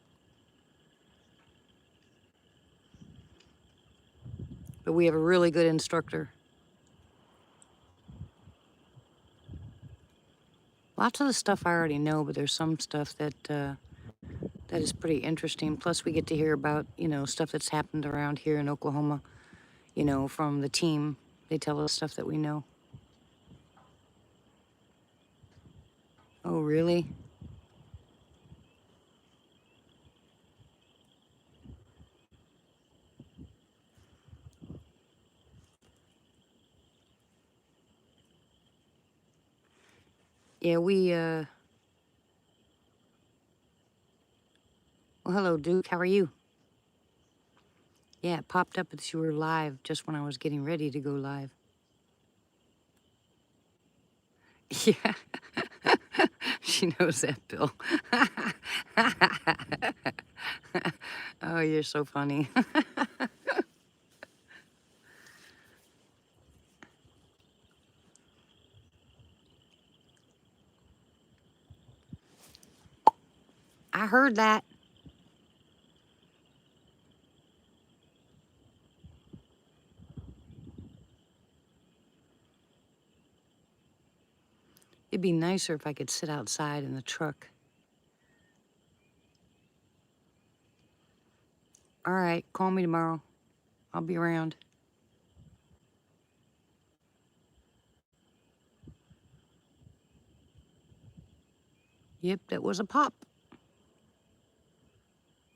But we have a really good instructor. Lots of the stuff I already know, but there's some stuff that that is pretty interesting. Plus, we get to hear about, stuff that's happened around here in Oklahoma, from the team. They tell us stuff that we know. Oh, really? Yeah, well, hello, Duke. How are you? Yeah, it popped up that you were live just when I was getting ready to go live. Yeah. She knows that, Bill. Oh, you're so funny. I heard that. It'd be nicer if I could sit outside in the truck. All right, call me tomorrow. I'll be around. Yep, that was a pop.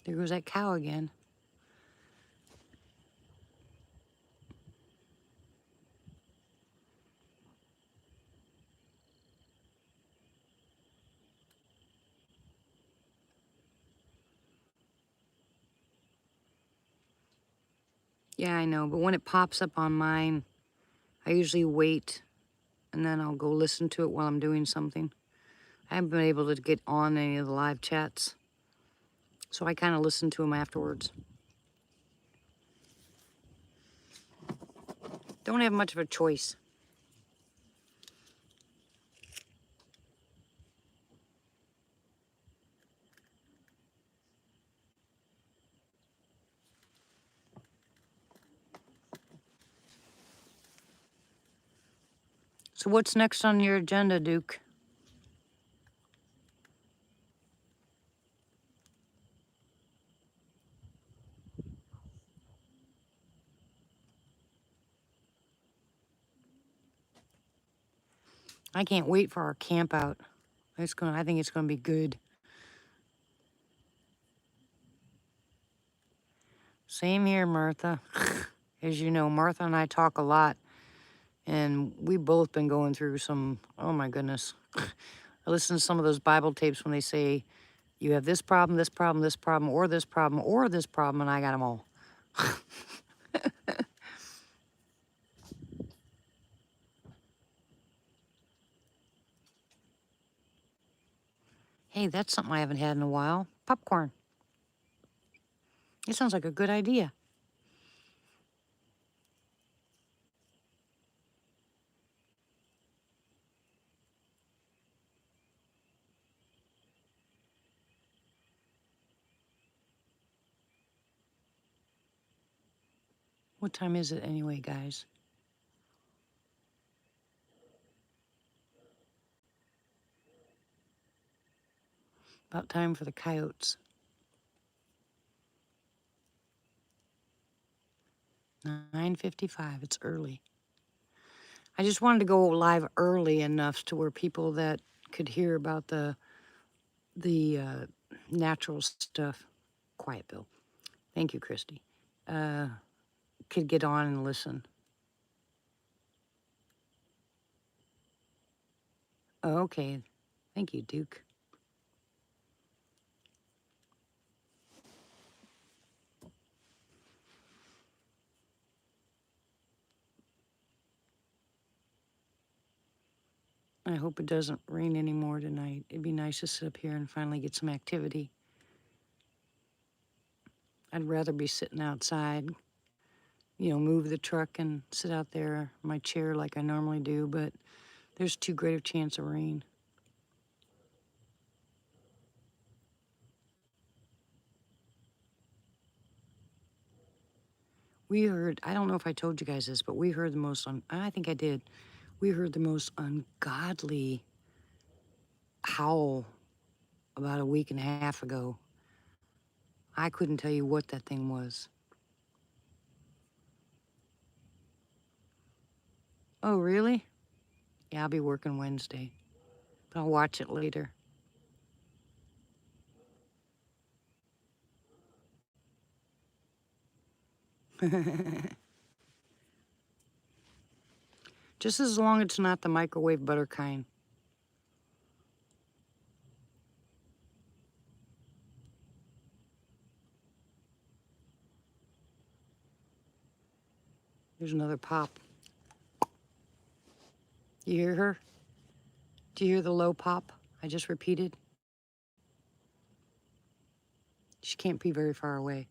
There goes that cow again. Yeah, I know, but when it pops up on mine, I usually wait and then I'll go listen to it while I'm doing something. I haven't been able to get on any of the live chats, so I kind of listen to them afterwards. Don't have much of a choice. So what's next on your agenda, Duke? I can't wait for our camp out. I think it's gonna be good. Same here, Martha. As you know, Martha and I talk a lot, and we've both been going through some, oh my goodness. I listen to some of those Bible tapes when they say, you have this problem, this problem, this problem, or this problem, or this problem, and I got them all. Hey, that's something I haven't had in a while. Popcorn. It sounds like a good idea. What time is it anyway, guys? About time for the coyotes. 9:55, it's early. I just wanted to go live early enough to where people that could hear about the natural stuff. Quiet, Bill. Thank you, Christy. Could get on and listen. Oh, okay. Thank you, Duke. I hope it doesn't rain anymore tonight. It'd be nice to sit up here and finally get some activity. I'd rather be sitting outside, move the truck and sit out there in my chair like I normally do, but there's too great a chance of rain. We heard, I don't know if I told you guys this, but we heard the most, I think I did, we heard the most ungodly howl about a week and a half ago. I couldn't tell you what that thing was. Oh, really? Yeah, I'll be working Wednesday, but I'll watch it later. Just as long as it's not the microwave butter kind. There's another pop. You hear her? Do you hear the low pop I just repeated? She can't be very far away.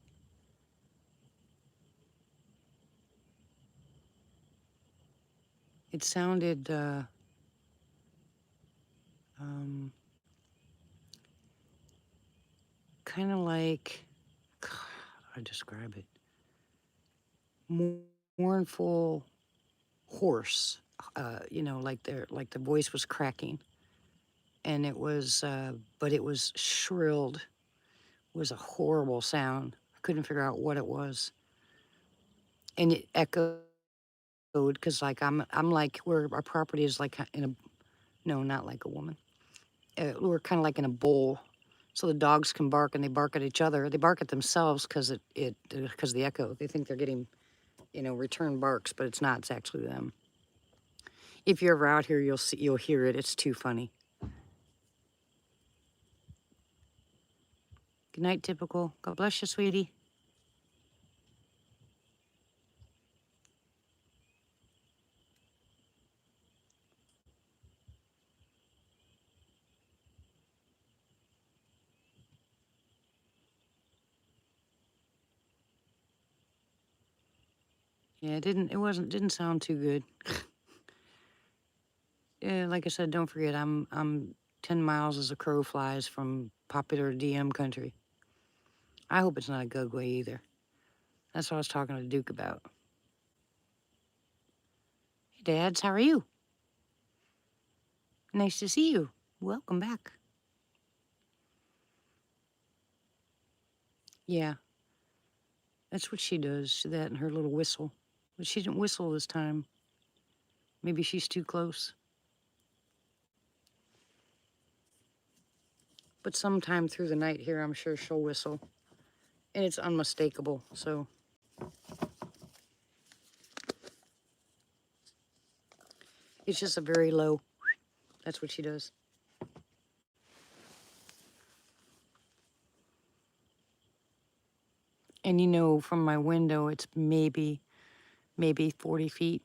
It sounded kind of like, God, how do I describe it? Mournful, hoarse. Like the voice was cracking, and it was, but it was shrilled. It was a horrible sound. I couldn't figure out what it was, and it echoed because like I'm like where our property is like in a no, not like a woman. We're kind of like in a bowl, so the dogs can bark and they bark at each other. They bark at themselves because because of the echo. They think they're getting return barks, but it's not. It's actually them. If you're ever out here, you'll hear it. It's too funny. Good night, typical. God bless you, sweetie. Yeah, didn't sound too good. Yeah, like I said, don't forget, I'm 10 miles as a crow flies from popular DM country. I hope it's not a Gugway either. That's what I was talking to Duke about. Hey, Dads, how are you? Nice to see you. Welcome back. Yeah, that's what she does. That and her little whistle. But she didn't whistle this time. Maybe she's too close. But sometime through the night here, I'm sure she'll whistle. And it's unmistakable, so. It's just a very low. That's what she does. And from my window, it's maybe 40 feet.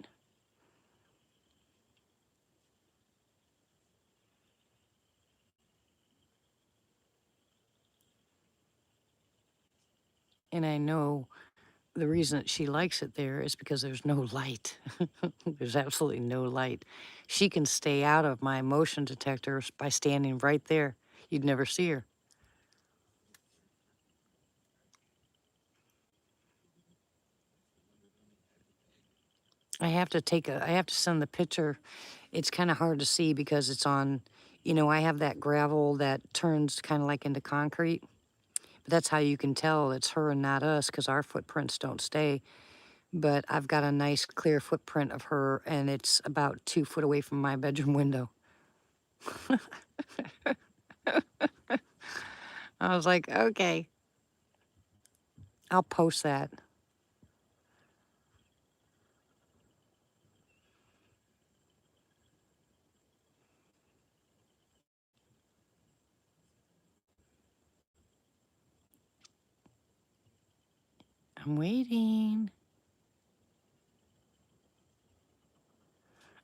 And I know the reason that she likes it there is because there's no light. There's absolutely no light. She can stay out of my motion detector by standing right there. You'd never see her. I have to send the picture. It's kind of hard to see because it's on, I have that gravel that turns kind of like into concrete. But that's how you can tell it's her and not us because our footprints don't stay. But I've got a nice clear footprint of her and it's about 2 foot away from my bedroom window. I was like, okay, I'll post that. I'm waiting.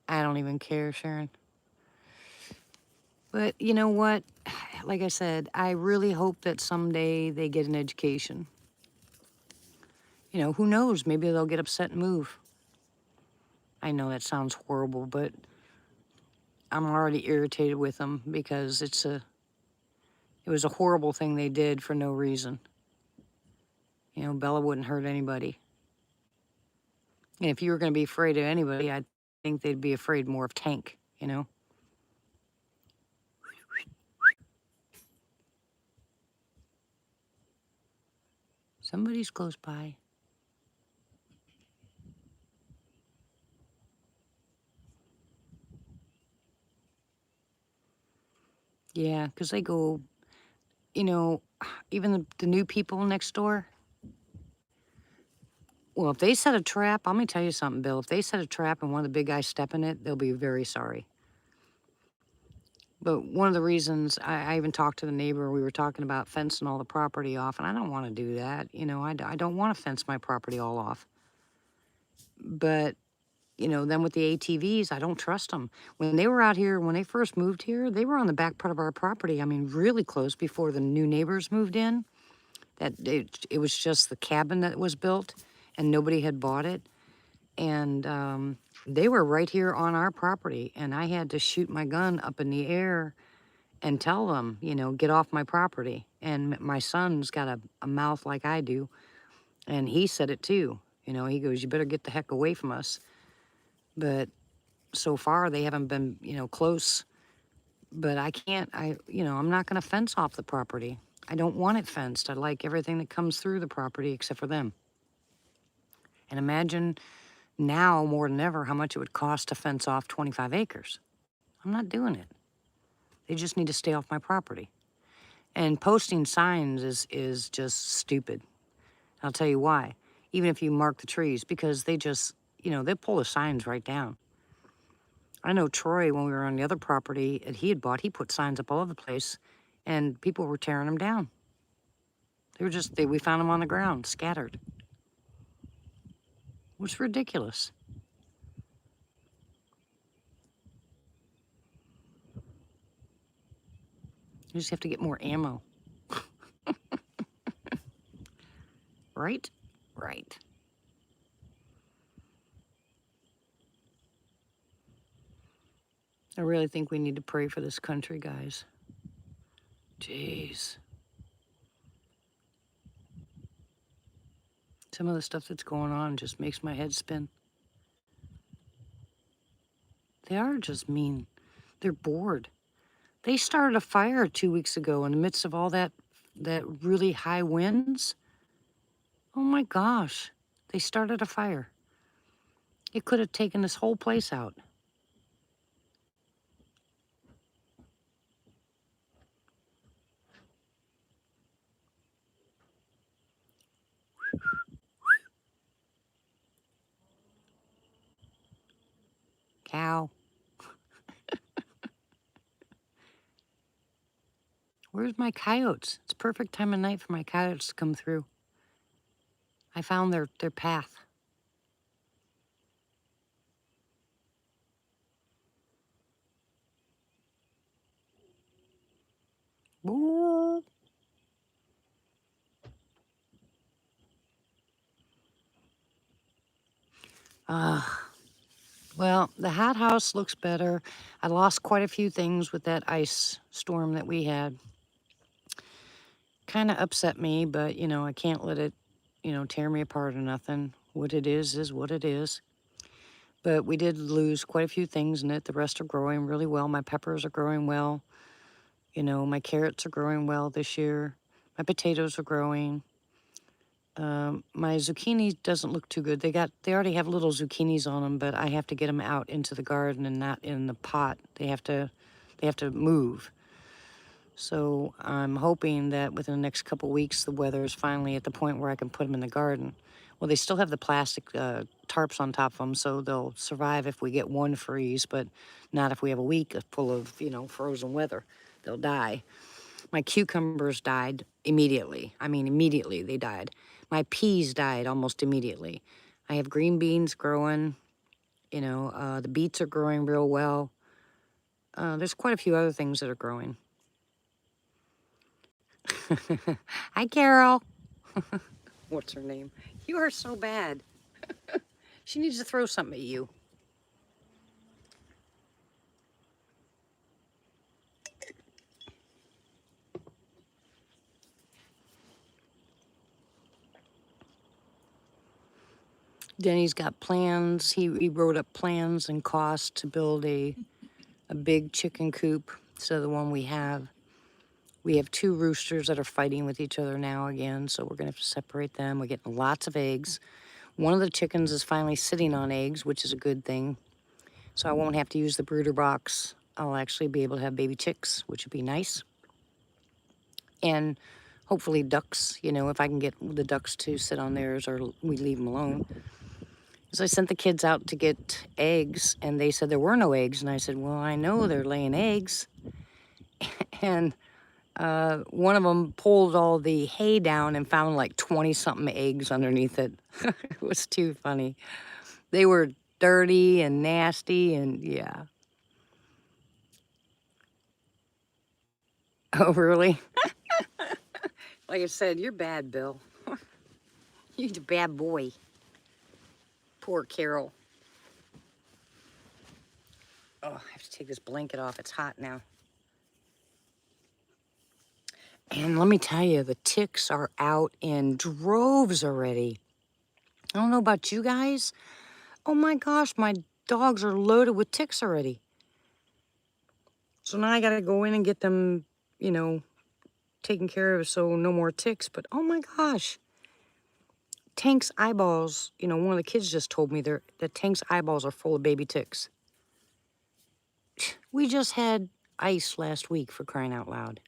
I don't even care, Sharon. But you know what? Like I said, I really hope that someday they get an education. You know, who knows? Maybe they'll get upset and move. I know that sounds horrible, but I'm already irritated with them because it was a horrible thing they did for no reason. You know, Bella wouldn't hurt anybody. And if you were going to be afraid of anybody, I think they'd be afraid more of Tank, you know? Somebody's close by. Yeah, because they go, you know, even the new people next door. Well, if they set a trap, I'm going to tell you something, Bill. If they set a trap and one of the big guys step in it, they'll be very sorry. But one of the reasons I even talked to the neighbor, we were talking about fencing all the property off, and I don't want to do that. You know, I don't want to fence my property all off. But, you know, then with the ATVs, I don't trust them. When they were out here, when they first moved here, they were on the back part of our property. I mean, really close before the new neighbors moved in. That it was just the cabin that was built, and nobody had bought it. And they were right here on our property, and I had to shoot my gun up in the air and tell them, you know, get off my property. And my son's got a mouth like I do, and he said it too. You know, he goes, you better get the heck away from us. But so far, they haven't been, you know, close. But I can't, you know, I'm not going to fence off the property. I don't want it fenced. I like everything that comes through the property except for them. And imagine now more than ever how much it would cost to fence off 25 acres. I'm not doing it. They just need to stay off my property. And posting signs is just stupid. I'll tell you why. Even if you mark the trees, because they just, you know, they pull the signs right down. I know Troy, when we were on the other property that he had bought, he put signs up all over the place, and people were tearing them down. They were just, we found them on the ground, scattered. It was ridiculous. You just have to get more ammo. Right? Right. I really think we need to pray for this country, guys. Jeez. Some of the stuff that's going on just makes my head spin. They are just mean. They're bored. They started a fire 2 weeks ago in the midst of all that really high winds. Oh my gosh. They started a fire. It could have taken this whole place out. Cow. Where's my coyotes? It's perfect time of night for my coyotes to come through. I found their path. Ooh. Well, the hot house looks better. I lost quite a few things with that ice storm that we had. Kind of upset me, but, you know, I can't let it, you know, tear me apart or nothing. What it is what it is. But we did lose quite a few things in it. The rest are growing really well. My peppers are growing well. You know, my carrots are growing well this year. My potatoes are growing. My zucchini doesn't look too good. They already have little zucchinis on them, but I have to get them out into the garden and not in the pot. They have They have to move. So I'm hoping that within the next couple weeks, the weather is finally at the point where I can put them in the garden. Well, they still have the plastic tarps on top of them, so they'll survive if we get one freeze, but not if we have a week full of, frozen weather. They'll die. My cucumbers died immediately. I mean, immediately they died. My peas died almost immediately. I have green beans growing. The beets are growing real well. There's quite a few other things that are growing. Hi, Carol. What's her name? You are so bad. She needs to throw something at you. Denny's got plans. He wrote up plans and costs to build a big chicken coop instead of the one we have. We have 2 roosters that are fighting with each other now again, so we're going to have to separate them. We're getting lots of eggs. One of the chickens is finally sitting on eggs, which is a good thing. So I won't have to use the brooder box. I'll actually be able to have baby chicks, which would be nice. And hopefully ducks, if I can get the ducks to sit on theirs or we leave them alone. So I sent the kids out to get eggs, and they said there were no eggs. And I said, well, I know they're laying eggs. And one of them pulled all the hay down and found like 20-something eggs underneath it. It was too funny. They were dirty and nasty, and yeah. Oh, really? Like I said, you're bad, Bill. You're a bad boy. Poor Carol. Oh, I have to take this blanket off. It's hot now. And let me tell you, the ticks are out in droves already. I don't know about you guys. Oh my gosh, my dogs are loaded with ticks already. So now I gotta go in and get them, taken care of so no more ticks. But oh my gosh, Tank's eyeballs, one of the kids just told me that Tank's eyeballs are full of baby ticks. We just had ice last week, for crying out loud.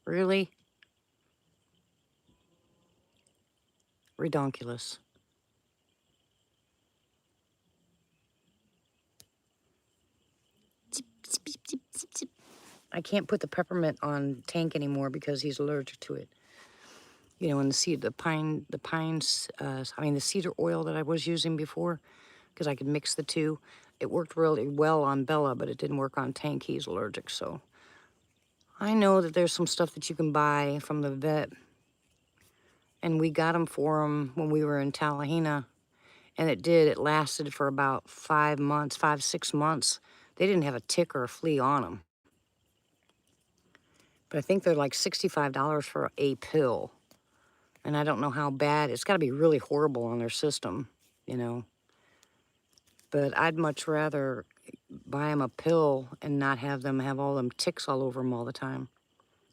Really? Redonkulous. I can't put the peppermint on Tank anymore because he's allergic to it. And the cedar oil that I was using before, because I could mix the two. It worked really well on Bella, but it didn't work on Tank. He's allergic, so. I know that there's some stuff that you can buy from the vet, and we got them for him when we were in Tallahena, and it lasted for about 5 months, 6 months. They didn't have a tick or a flea on them. But I think they're like $65 for a pill. And I don't know how bad. It's got to be really horrible on their system, But I'd much rather buy them a pill and not have them have all them ticks all over them all the time.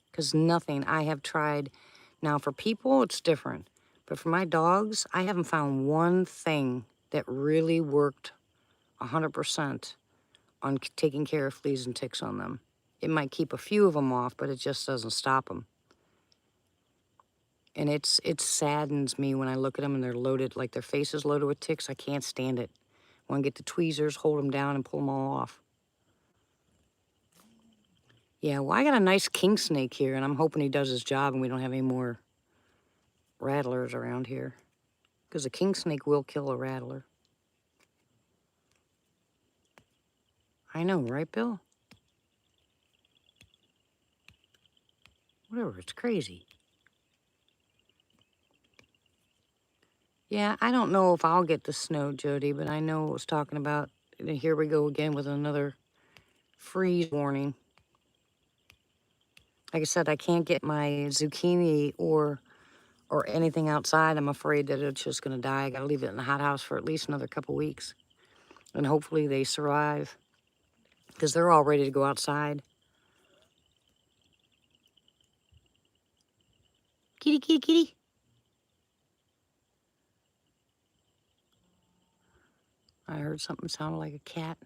Because nothing I have tried. Now, for people, it's different. But for my dogs, I haven't found one thing that really worked 100% on taking care of fleas and ticks on them. It might keep a few of them off, but it just doesn't stop them. And it saddens me when I look at them and they're loaded, like their face is loaded with ticks. I can't stand it. I want to get the tweezers, hold them down, and pull them all off. Yeah, well, I got a nice king snake here, and I'm hoping he does his job and we don't have any more rattlers around here. Because a king snake will kill a rattler. I know, right, Bill? Whatever, it's crazy. Yeah, I don't know if I'll get the snow, Jody, but I know it was talking about, here we go again with another freeze warning. Like I said, I can't get my zucchini or anything outside. I'm afraid that it's just going to die. I got to leave it in the hothouse for at least another couple weeks. And hopefully they survive. Because they're all ready to go outside. Kitty, kitty, kitty. I heard something sounded like a cat.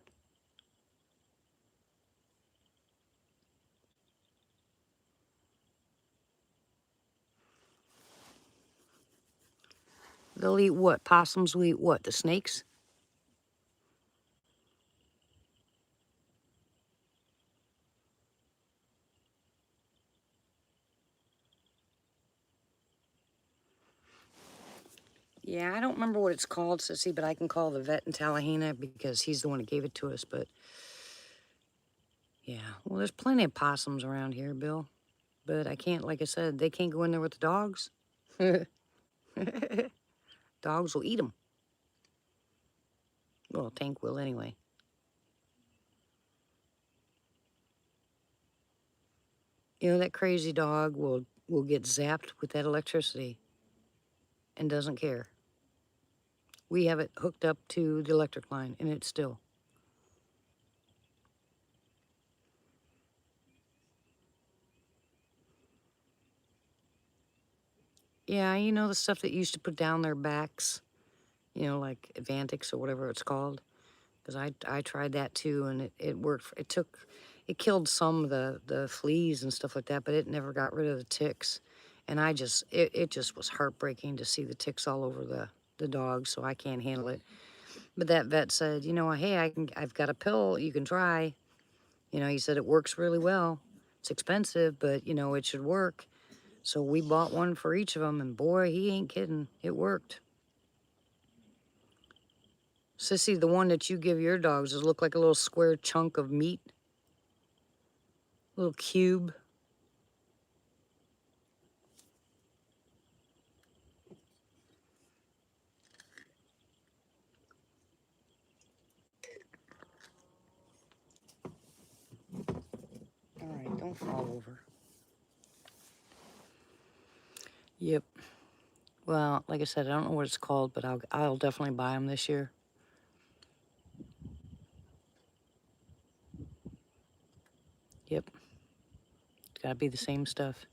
They'll eat what? Possums will eat what? The snakes? Yeah, I don't remember what it's called, Sissy, but I can call the vet in Tallahena because he's the one that gave it to us. But yeah, well, there's plenty of possums around here, Bill. But I can't, like I said, they can't go in there with the dogs. Dogs will eat them. Well, Tank will anyway. You know, that crazy dog will get zapped with that electricity and doesn't care. We have it hooked up to the electric line, and it's still. Yeah, you know the stuff that used to put down their backs, you know, like Advantix or whatever it's called. Because I tried that too, and it worked. It killed some of the fleas and stuff like that, but it never got rid of the ticks. And it just was heartbreaking to see the ticks all over the dog, so I can't handle it. But that vet said, you know, hey, I've got a pill you can try. You know, he said it works really well. It's expensive, but, you know, it should work. So we bought one for each of them, and boy, he ain't kidding. It worked. Sissy, the one that you give your dogs, does it look like a little square chunk of meat? Little cube? All right, don't fall over. Yep. Well, like I said, I don't know what it's called, but I'll definitely buy them this year. Yep. It's got to be the same stuff.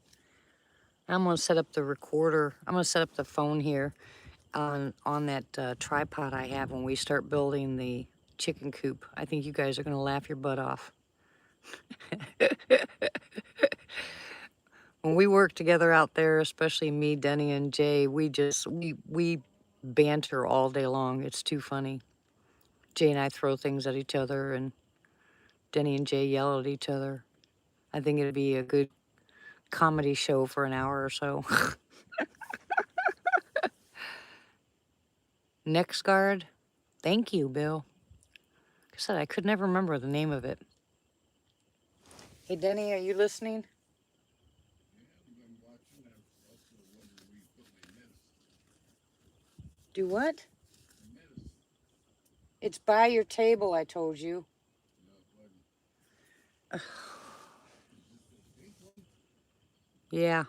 I'm going to set up the recorder. I'm going to set up the phone here on that tripod I have when we start building the chicken coop. I think you guys are going to laugh your butt off. When we work together out there, especially me, Denny, and Jay, we banter all day long. It's too funny. Jay and I throw things at each other, and Denny and Jay yell at each other. I think it'd be a good comedy show for an hour or so. Next guard. Thank you, Bill. Like I said, I could never remember the name of it. Hey, Denny, are you listening? Do what? It's by your table, I told you. Yeah.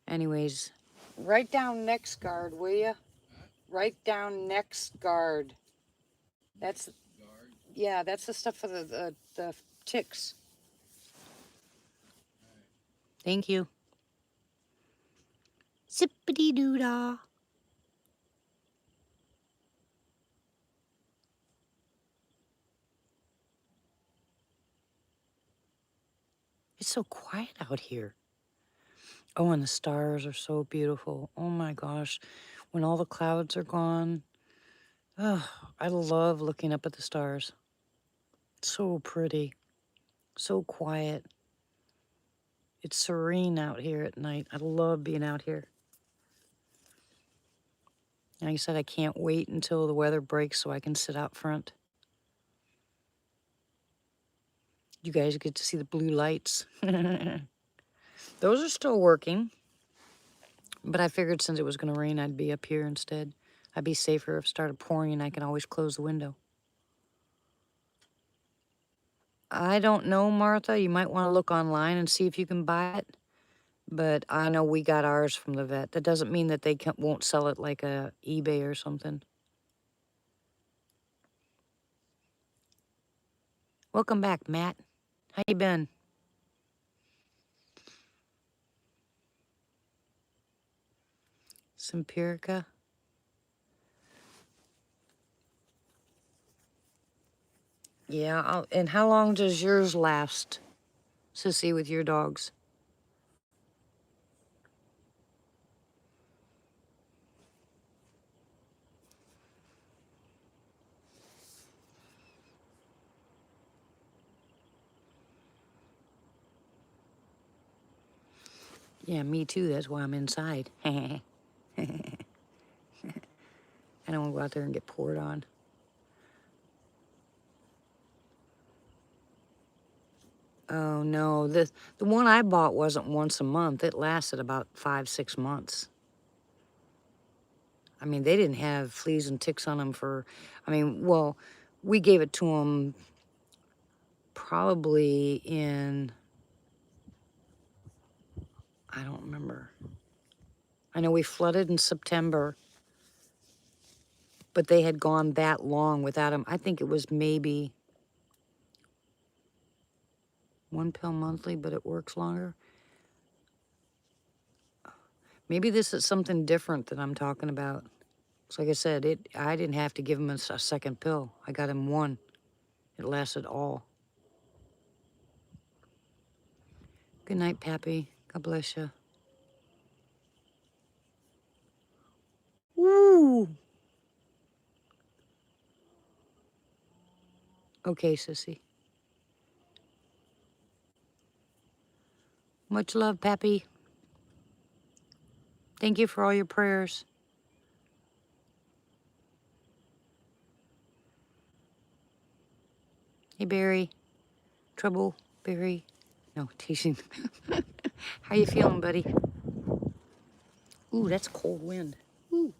Anyways, write down next guard, will you? Write down next guard. That's, yeah, that's the stuff for the ticks. Thank you. Zippity doo dah. It's so quiet out here. Oh, and the stars are so beautiful. Oh my gosh. When all the clouds are gone. Oh, I love looking up at the stars. It's so pretty. So quiet. It's serene out here at night. I love being out here. Like I said, I can't wait until the weather breaks so I can sit out front. You guys get to see the blue lights. Those are still working. But I figured since it was going to rain, I'd be up here instead. I'd be safer if it started pouring and I can always close the window. I don't know, Martha. You might want to look online and see if you can buy it. But I know we got ours from the vet. That doesn't mean that they won't sell it like a eBay or something. Welcome back, Matt. How you been? Sympirica? Yeah, and how long does yours last, Sissy, with your dogs? Yeah, me too. That's why I'm inside. I don't want to go out there and get poured on. Oh no, the one I bought wasn't once a month. It lasted about 5, 6 months. I mean, they didn't have fleas and ticks on them for, I mean, well, we gave it to them probably in, I don't remember. I know we flooded in September, but they had gone that long without them. I think it was maybe 1 pill monthly, but it works longer. Maybe this is something different that I'm talking about. So like I said, I didn't have to give him a second pill. I got him one. It lasted all. Good night, Pappy. God bless you. Woo! Okay, sissy. Much love, Pappy. Thank you for all your prayers. Hey, Barry. Trouble, Barry. No, teasing. How you feeling, buddy? Ooh, that's cold wind. Ooh.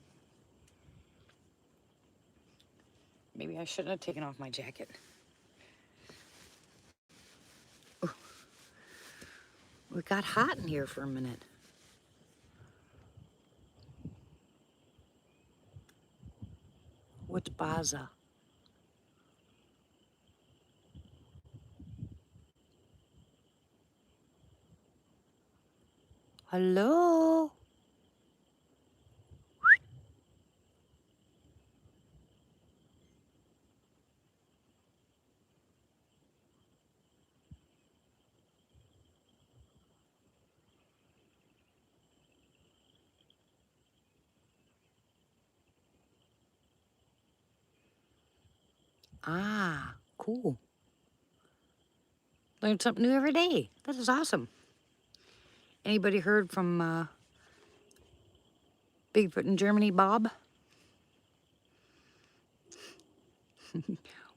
Maybe I shouldn't have taken off my jacket. Ooh. It got hot in here for a minute. What's Baza? Hello? Ah, cool. Learn something new every day. That is awesome. Anybody heard from Bigfoot in Germany, Bob?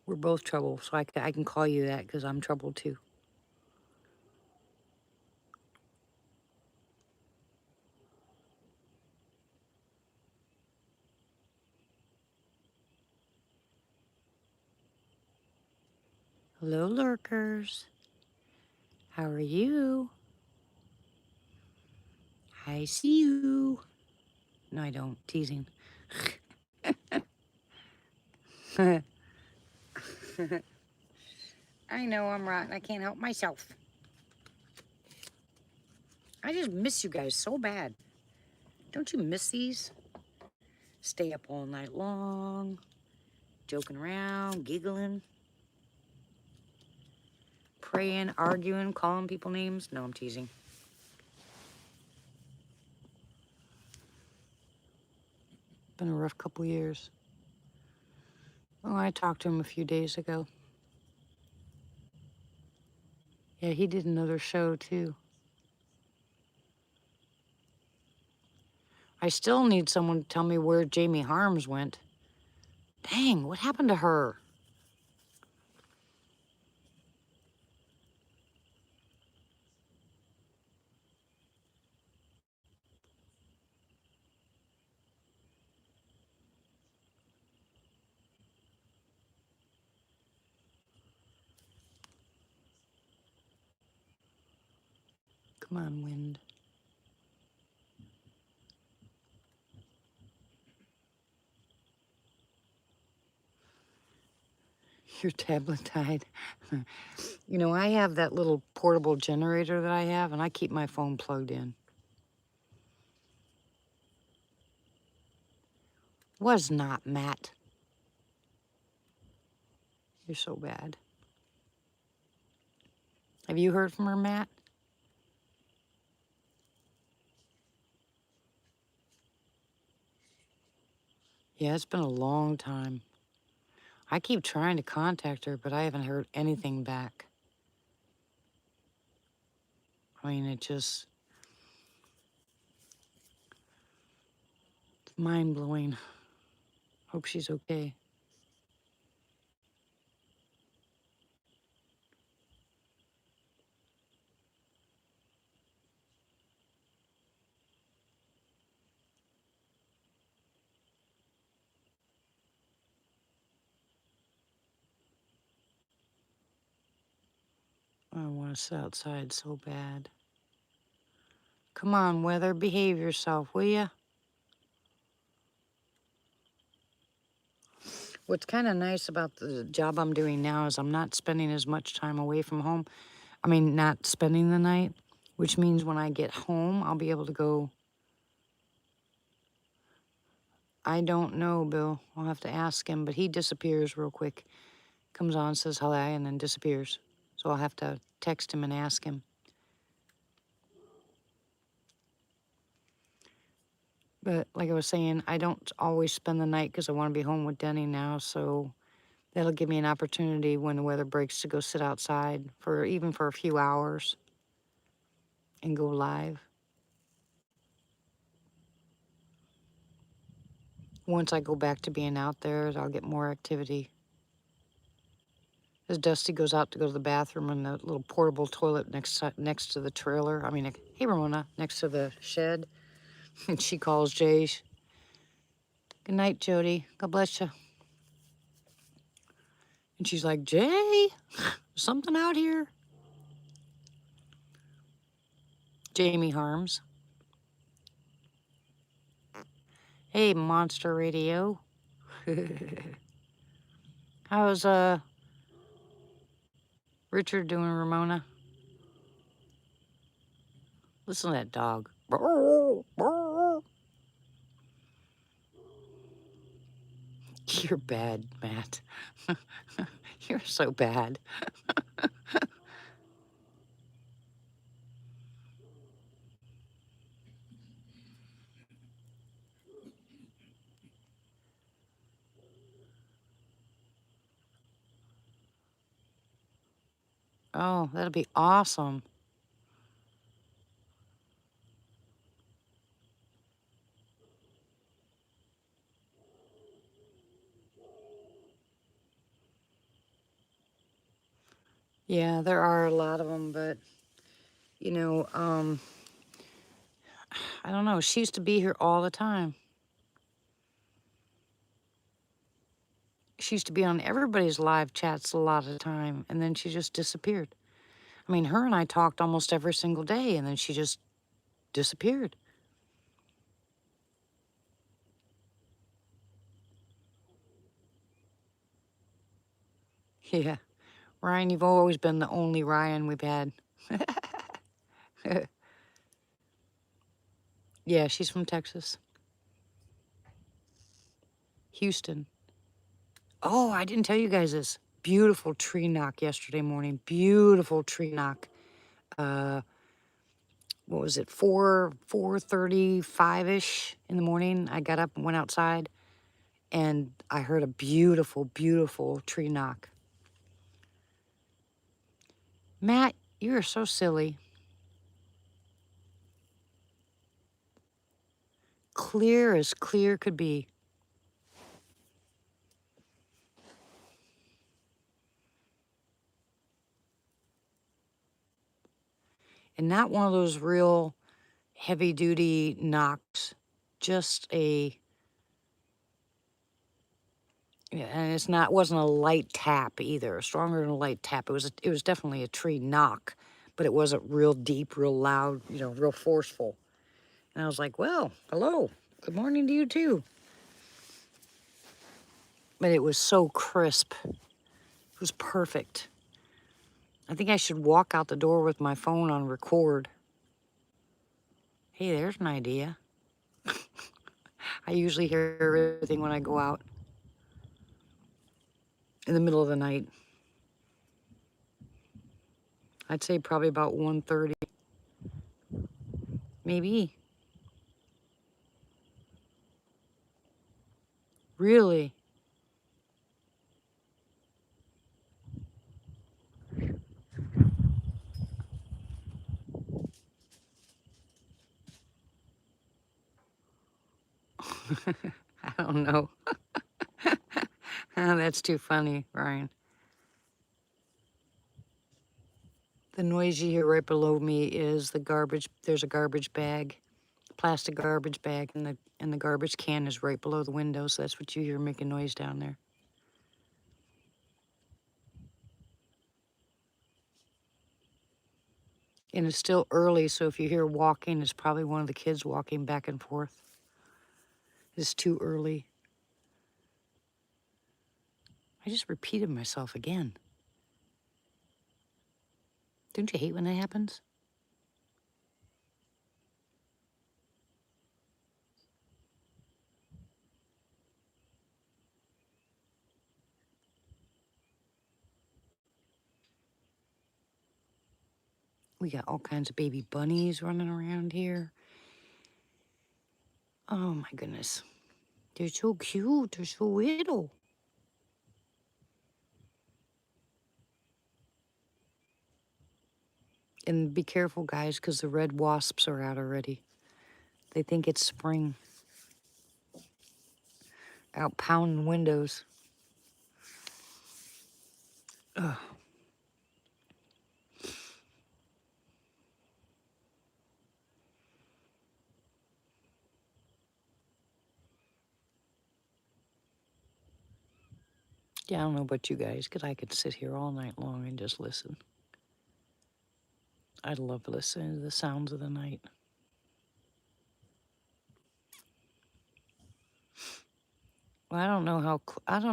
We're both trouble, so I can call you that because I'm trouble too. Hello, lurkers. How are you? I see you. No, I don't. Teasing. I know I'm rotten. I can't help myself. I just miss you guys so bad. Don't you miss these? Stay up all night long, joking around, giggling, praying, arguing, calling people names. No, I'm teasing. Been a rough couple years. Oh, I talked to him a few days ago. Yeah, he did another show too. I still need someone to tell me where Jamie Harms went. Dang, what happened to her? Come on, wind. Your tablet died. You know, I have that little portable generator that I have, and I keep my phone plugged in. Was not, Matt. You're so bad. Have you heard from her, Matt? Yeah, it's been a long time. I keep trying to contact her, but I haven't heard anything back. I mean, it just... Mind-blowing. Hope she's okay. I want to sit outside so bad. Come on, weather, behave yourself, will ya? What's kind of nice about the job I'm doing now is I'm not spending as much time away from home. I mean, not spending the night, which means when I get home, I'll be able to go. I don't know, Bill. I'll have to ask him, but he disappears real quick. Comes on, says hi, and then disappears. So I'll have to text him and ask him. But like I was saying, I don't always spend the night because I want to be home with Denny now. So that'll give me an opportunity when the weather breaks to go sit outside for even for a few hours and go live. Once I go back to being out there, I'll get more activity. As Dusty goes out to go to the bathroom in the little portable toilet next to the trailer. I mean, hey, Ramona, next to the shed. And she calls Jay. Good night, Jody. God bless you. And she's like, Jay, something out here. Jamie Harms. Hey, Monster Radio. How's Richard doing, Ramona? Listen to that dog. You're bad, Matt. You're so bad. Oh, that'll be awesome. Yeah, there are a lot of them, but you know, I don't know. She used to be here all the time. She used to be on everybody's live chats a lot of the time, and then she just disappeared. I mean, her and I talked almost every single day, and then she just disappeared. Yeah. Ryan, you've always been the only Ryan we've had. Yeah, she's from Texas. Houston. Oh, I didn't tell you guys this. Beautiful tree knock yesterday morning. Beautiful tree knock. What was it? 4:35ish in the morning. I got up and went outside, and I heard a beautiful, beautiful tree knock. Matt, you are so silly. Clear as clear could be. And not one of those real heavy duty knocks. Just a, yeah, and wasn't a light tap either. Stronger than a light tap. It was definitely a tree knock, but it wasn't real deep, real loud, real forceful. And I was like, well, hello. Good morning to you too. But it was so crisp. It was perfect. I think I should walk out the door with my phone on record. Hey, there's an idea. I usually hear everything when I go out in the middle of the night. I'd say probably about 1:30. Maybe. Really? I don't know. That's too funny, Ryan. The noise you hear right below me is the garbage. There's a garbage bag, plastic garbage bag, and the garbage can is right below the window, so that's what you hear making noise down there. And it's still early, so if you hear walking, it's probably one of the kids walking back and forth. It's too early. I just repeated myself again. Don't you hate when that happens? We got all kinds of baby bunnies running around here. Oh my goodness. They're so cute. They're so little. And be careful, guys, because the red wasps are out already. They think it's spring. Out pounding windows. Ugh. Yeah, I don't know about you guys, because I could sit here all night long and just listen. I love listening to the sounds of the night. Well, I don't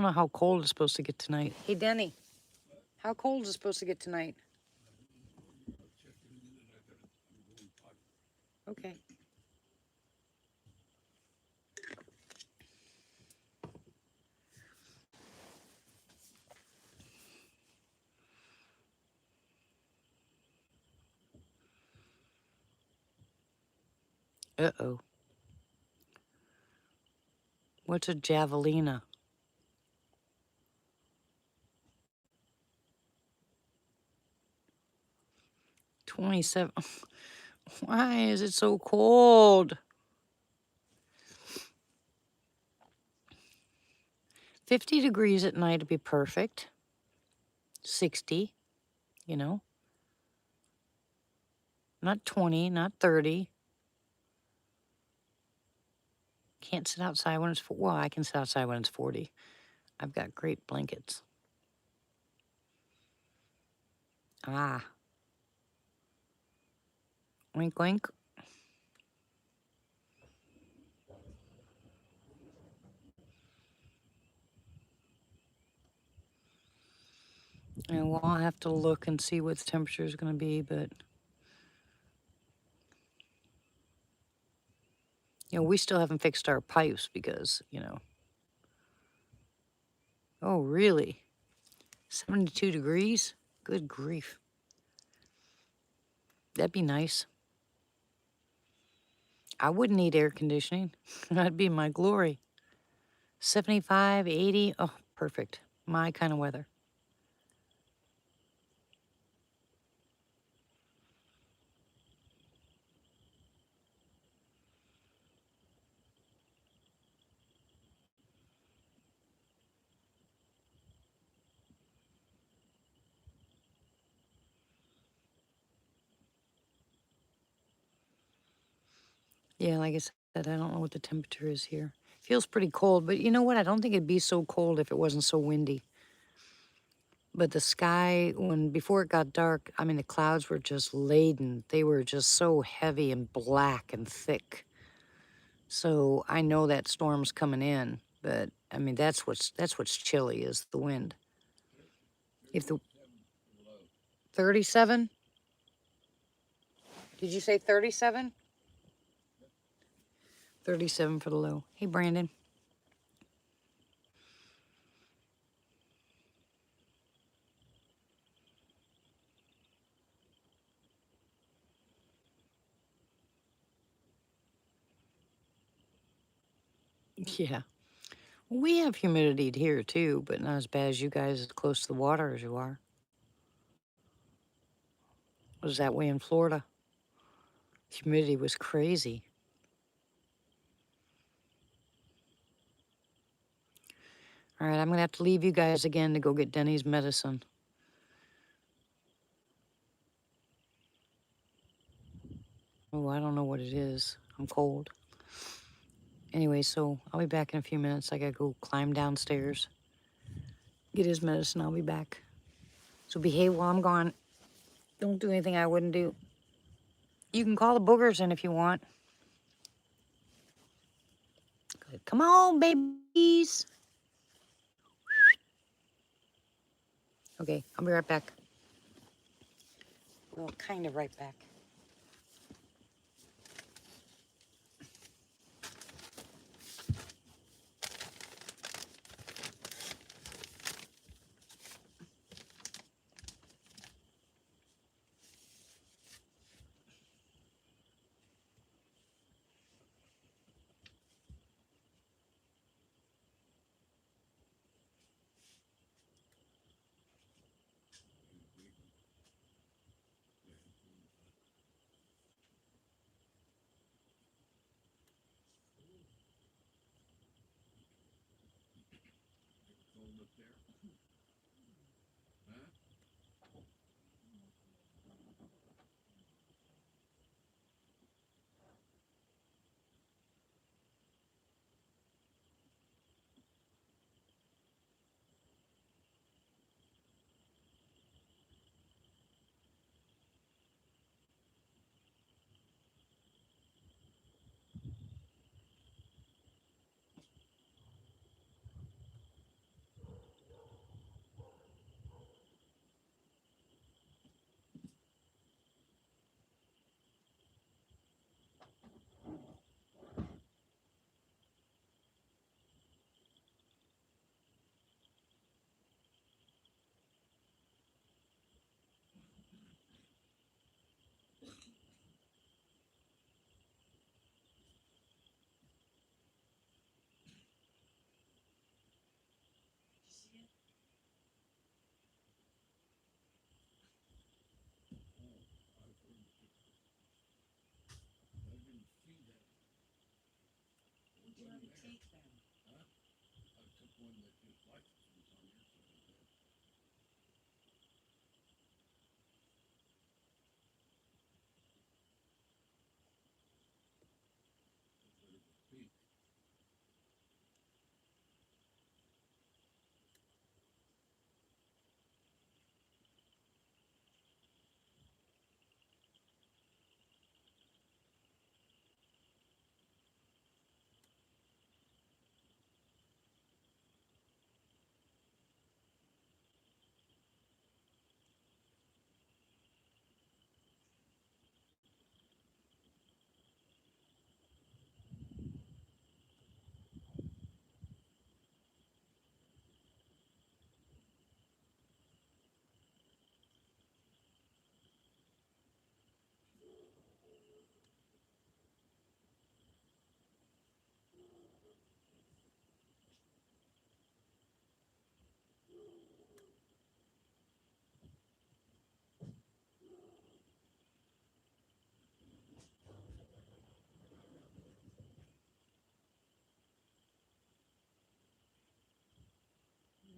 know how cold it's supposed to get tonight. Hey, Denny, how cold is it supposed to get tonight? Okay. Uh-oh. What's a javelina? 27. Why is it so cold? 50 degrees at night would be perfect. 60, you know. Not 20, not 30. Can't sit outside when it's, well, I can sit outside when it's 40. I've got great blankets. Ah. Wink, wink. And we'll have to look and see what the temperature is going to be, but we still haven't fixed our pipes because, oh, really? 72 degrees? Good grief. That'd be nice. I wouldn't need air conditioning. That'd be my glory. 75, 80, oh, perfect. My kind of weather. Yeah, like I said, I don't know what the temperature is here. Feels pretty cold, but you know what? I don't think it'd be so cold if it wasn't so windy. But the sky, before it got dark, I mean, the clouds were just laden. They were just so heavy and black and thick. So I know that storm's coming in, but I mean, that's what's chilly is the wind. If the 37, did you say 37? 37 for the low. Hey, Brandon. Yeah. We have humidity here too, but not as bad as you guys, as close to the water as you are. It was that way in Florida. Humidity was crazy. All right, I'm going to have to leave you guys again to go get Denny's medicine. Oh, I don't know what it is. I'm cold. Anyway, so I'll be back in a few minutes. I got to go climb downstairs, get his medicine. I'll be back. So behave while I'm gone. Don't do anything I wouldn't do. You can call the boogers in if you want. Good. Come on, babies. Okay, I'll be right back. Well, kind of right back.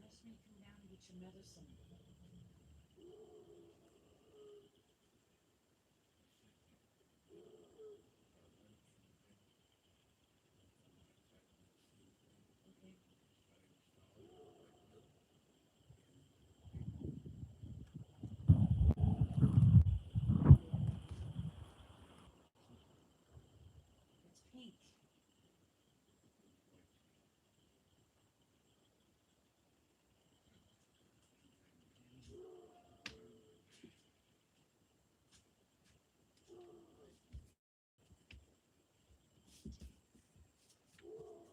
Let's me come down and get your medicine. It's pink.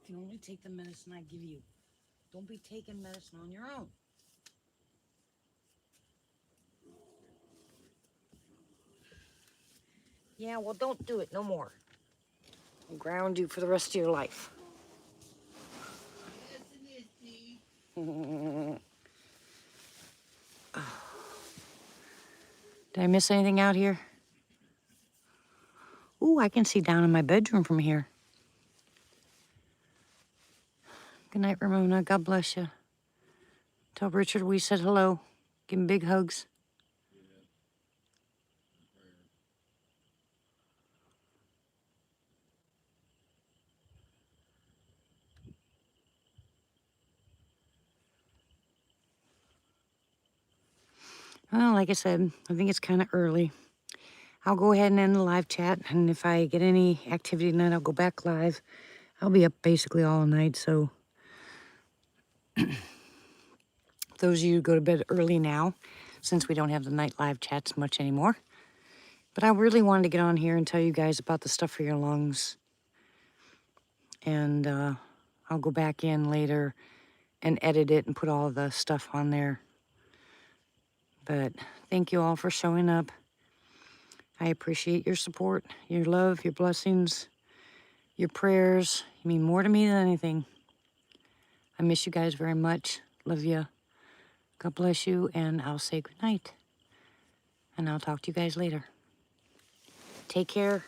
You can only take the medicine I give you. Don't be taking medicine on your own. Yeah, well, don't do it no more. I'll ground you for the rest of your life. Did I miss anything out here? Ooh, I can see down in my bedroom from here. Good night, Ramona. God bless you. Tell Richard we said hello. Give him big hugs. Well, like I said, I think it's kind of early. I'll go ahead and end the live chat, and if I get any activity tonight, I'll go back live. I'll be up basically all night, so those of you who go to bed early now, since we don't have the night live chats much anymore. But I really wanted to get on here and tell you guys about the stuff for your lungs. And I'll go back in later and edit it and put all the stuff on there. But thank you all for showing up. I appreciate your support, your love, your blessings, your prayers. You mean more to me than anything. I miss you guys very much. Love you. God bless you, and I'll say good night. And I'll talk to you guys later. Take care.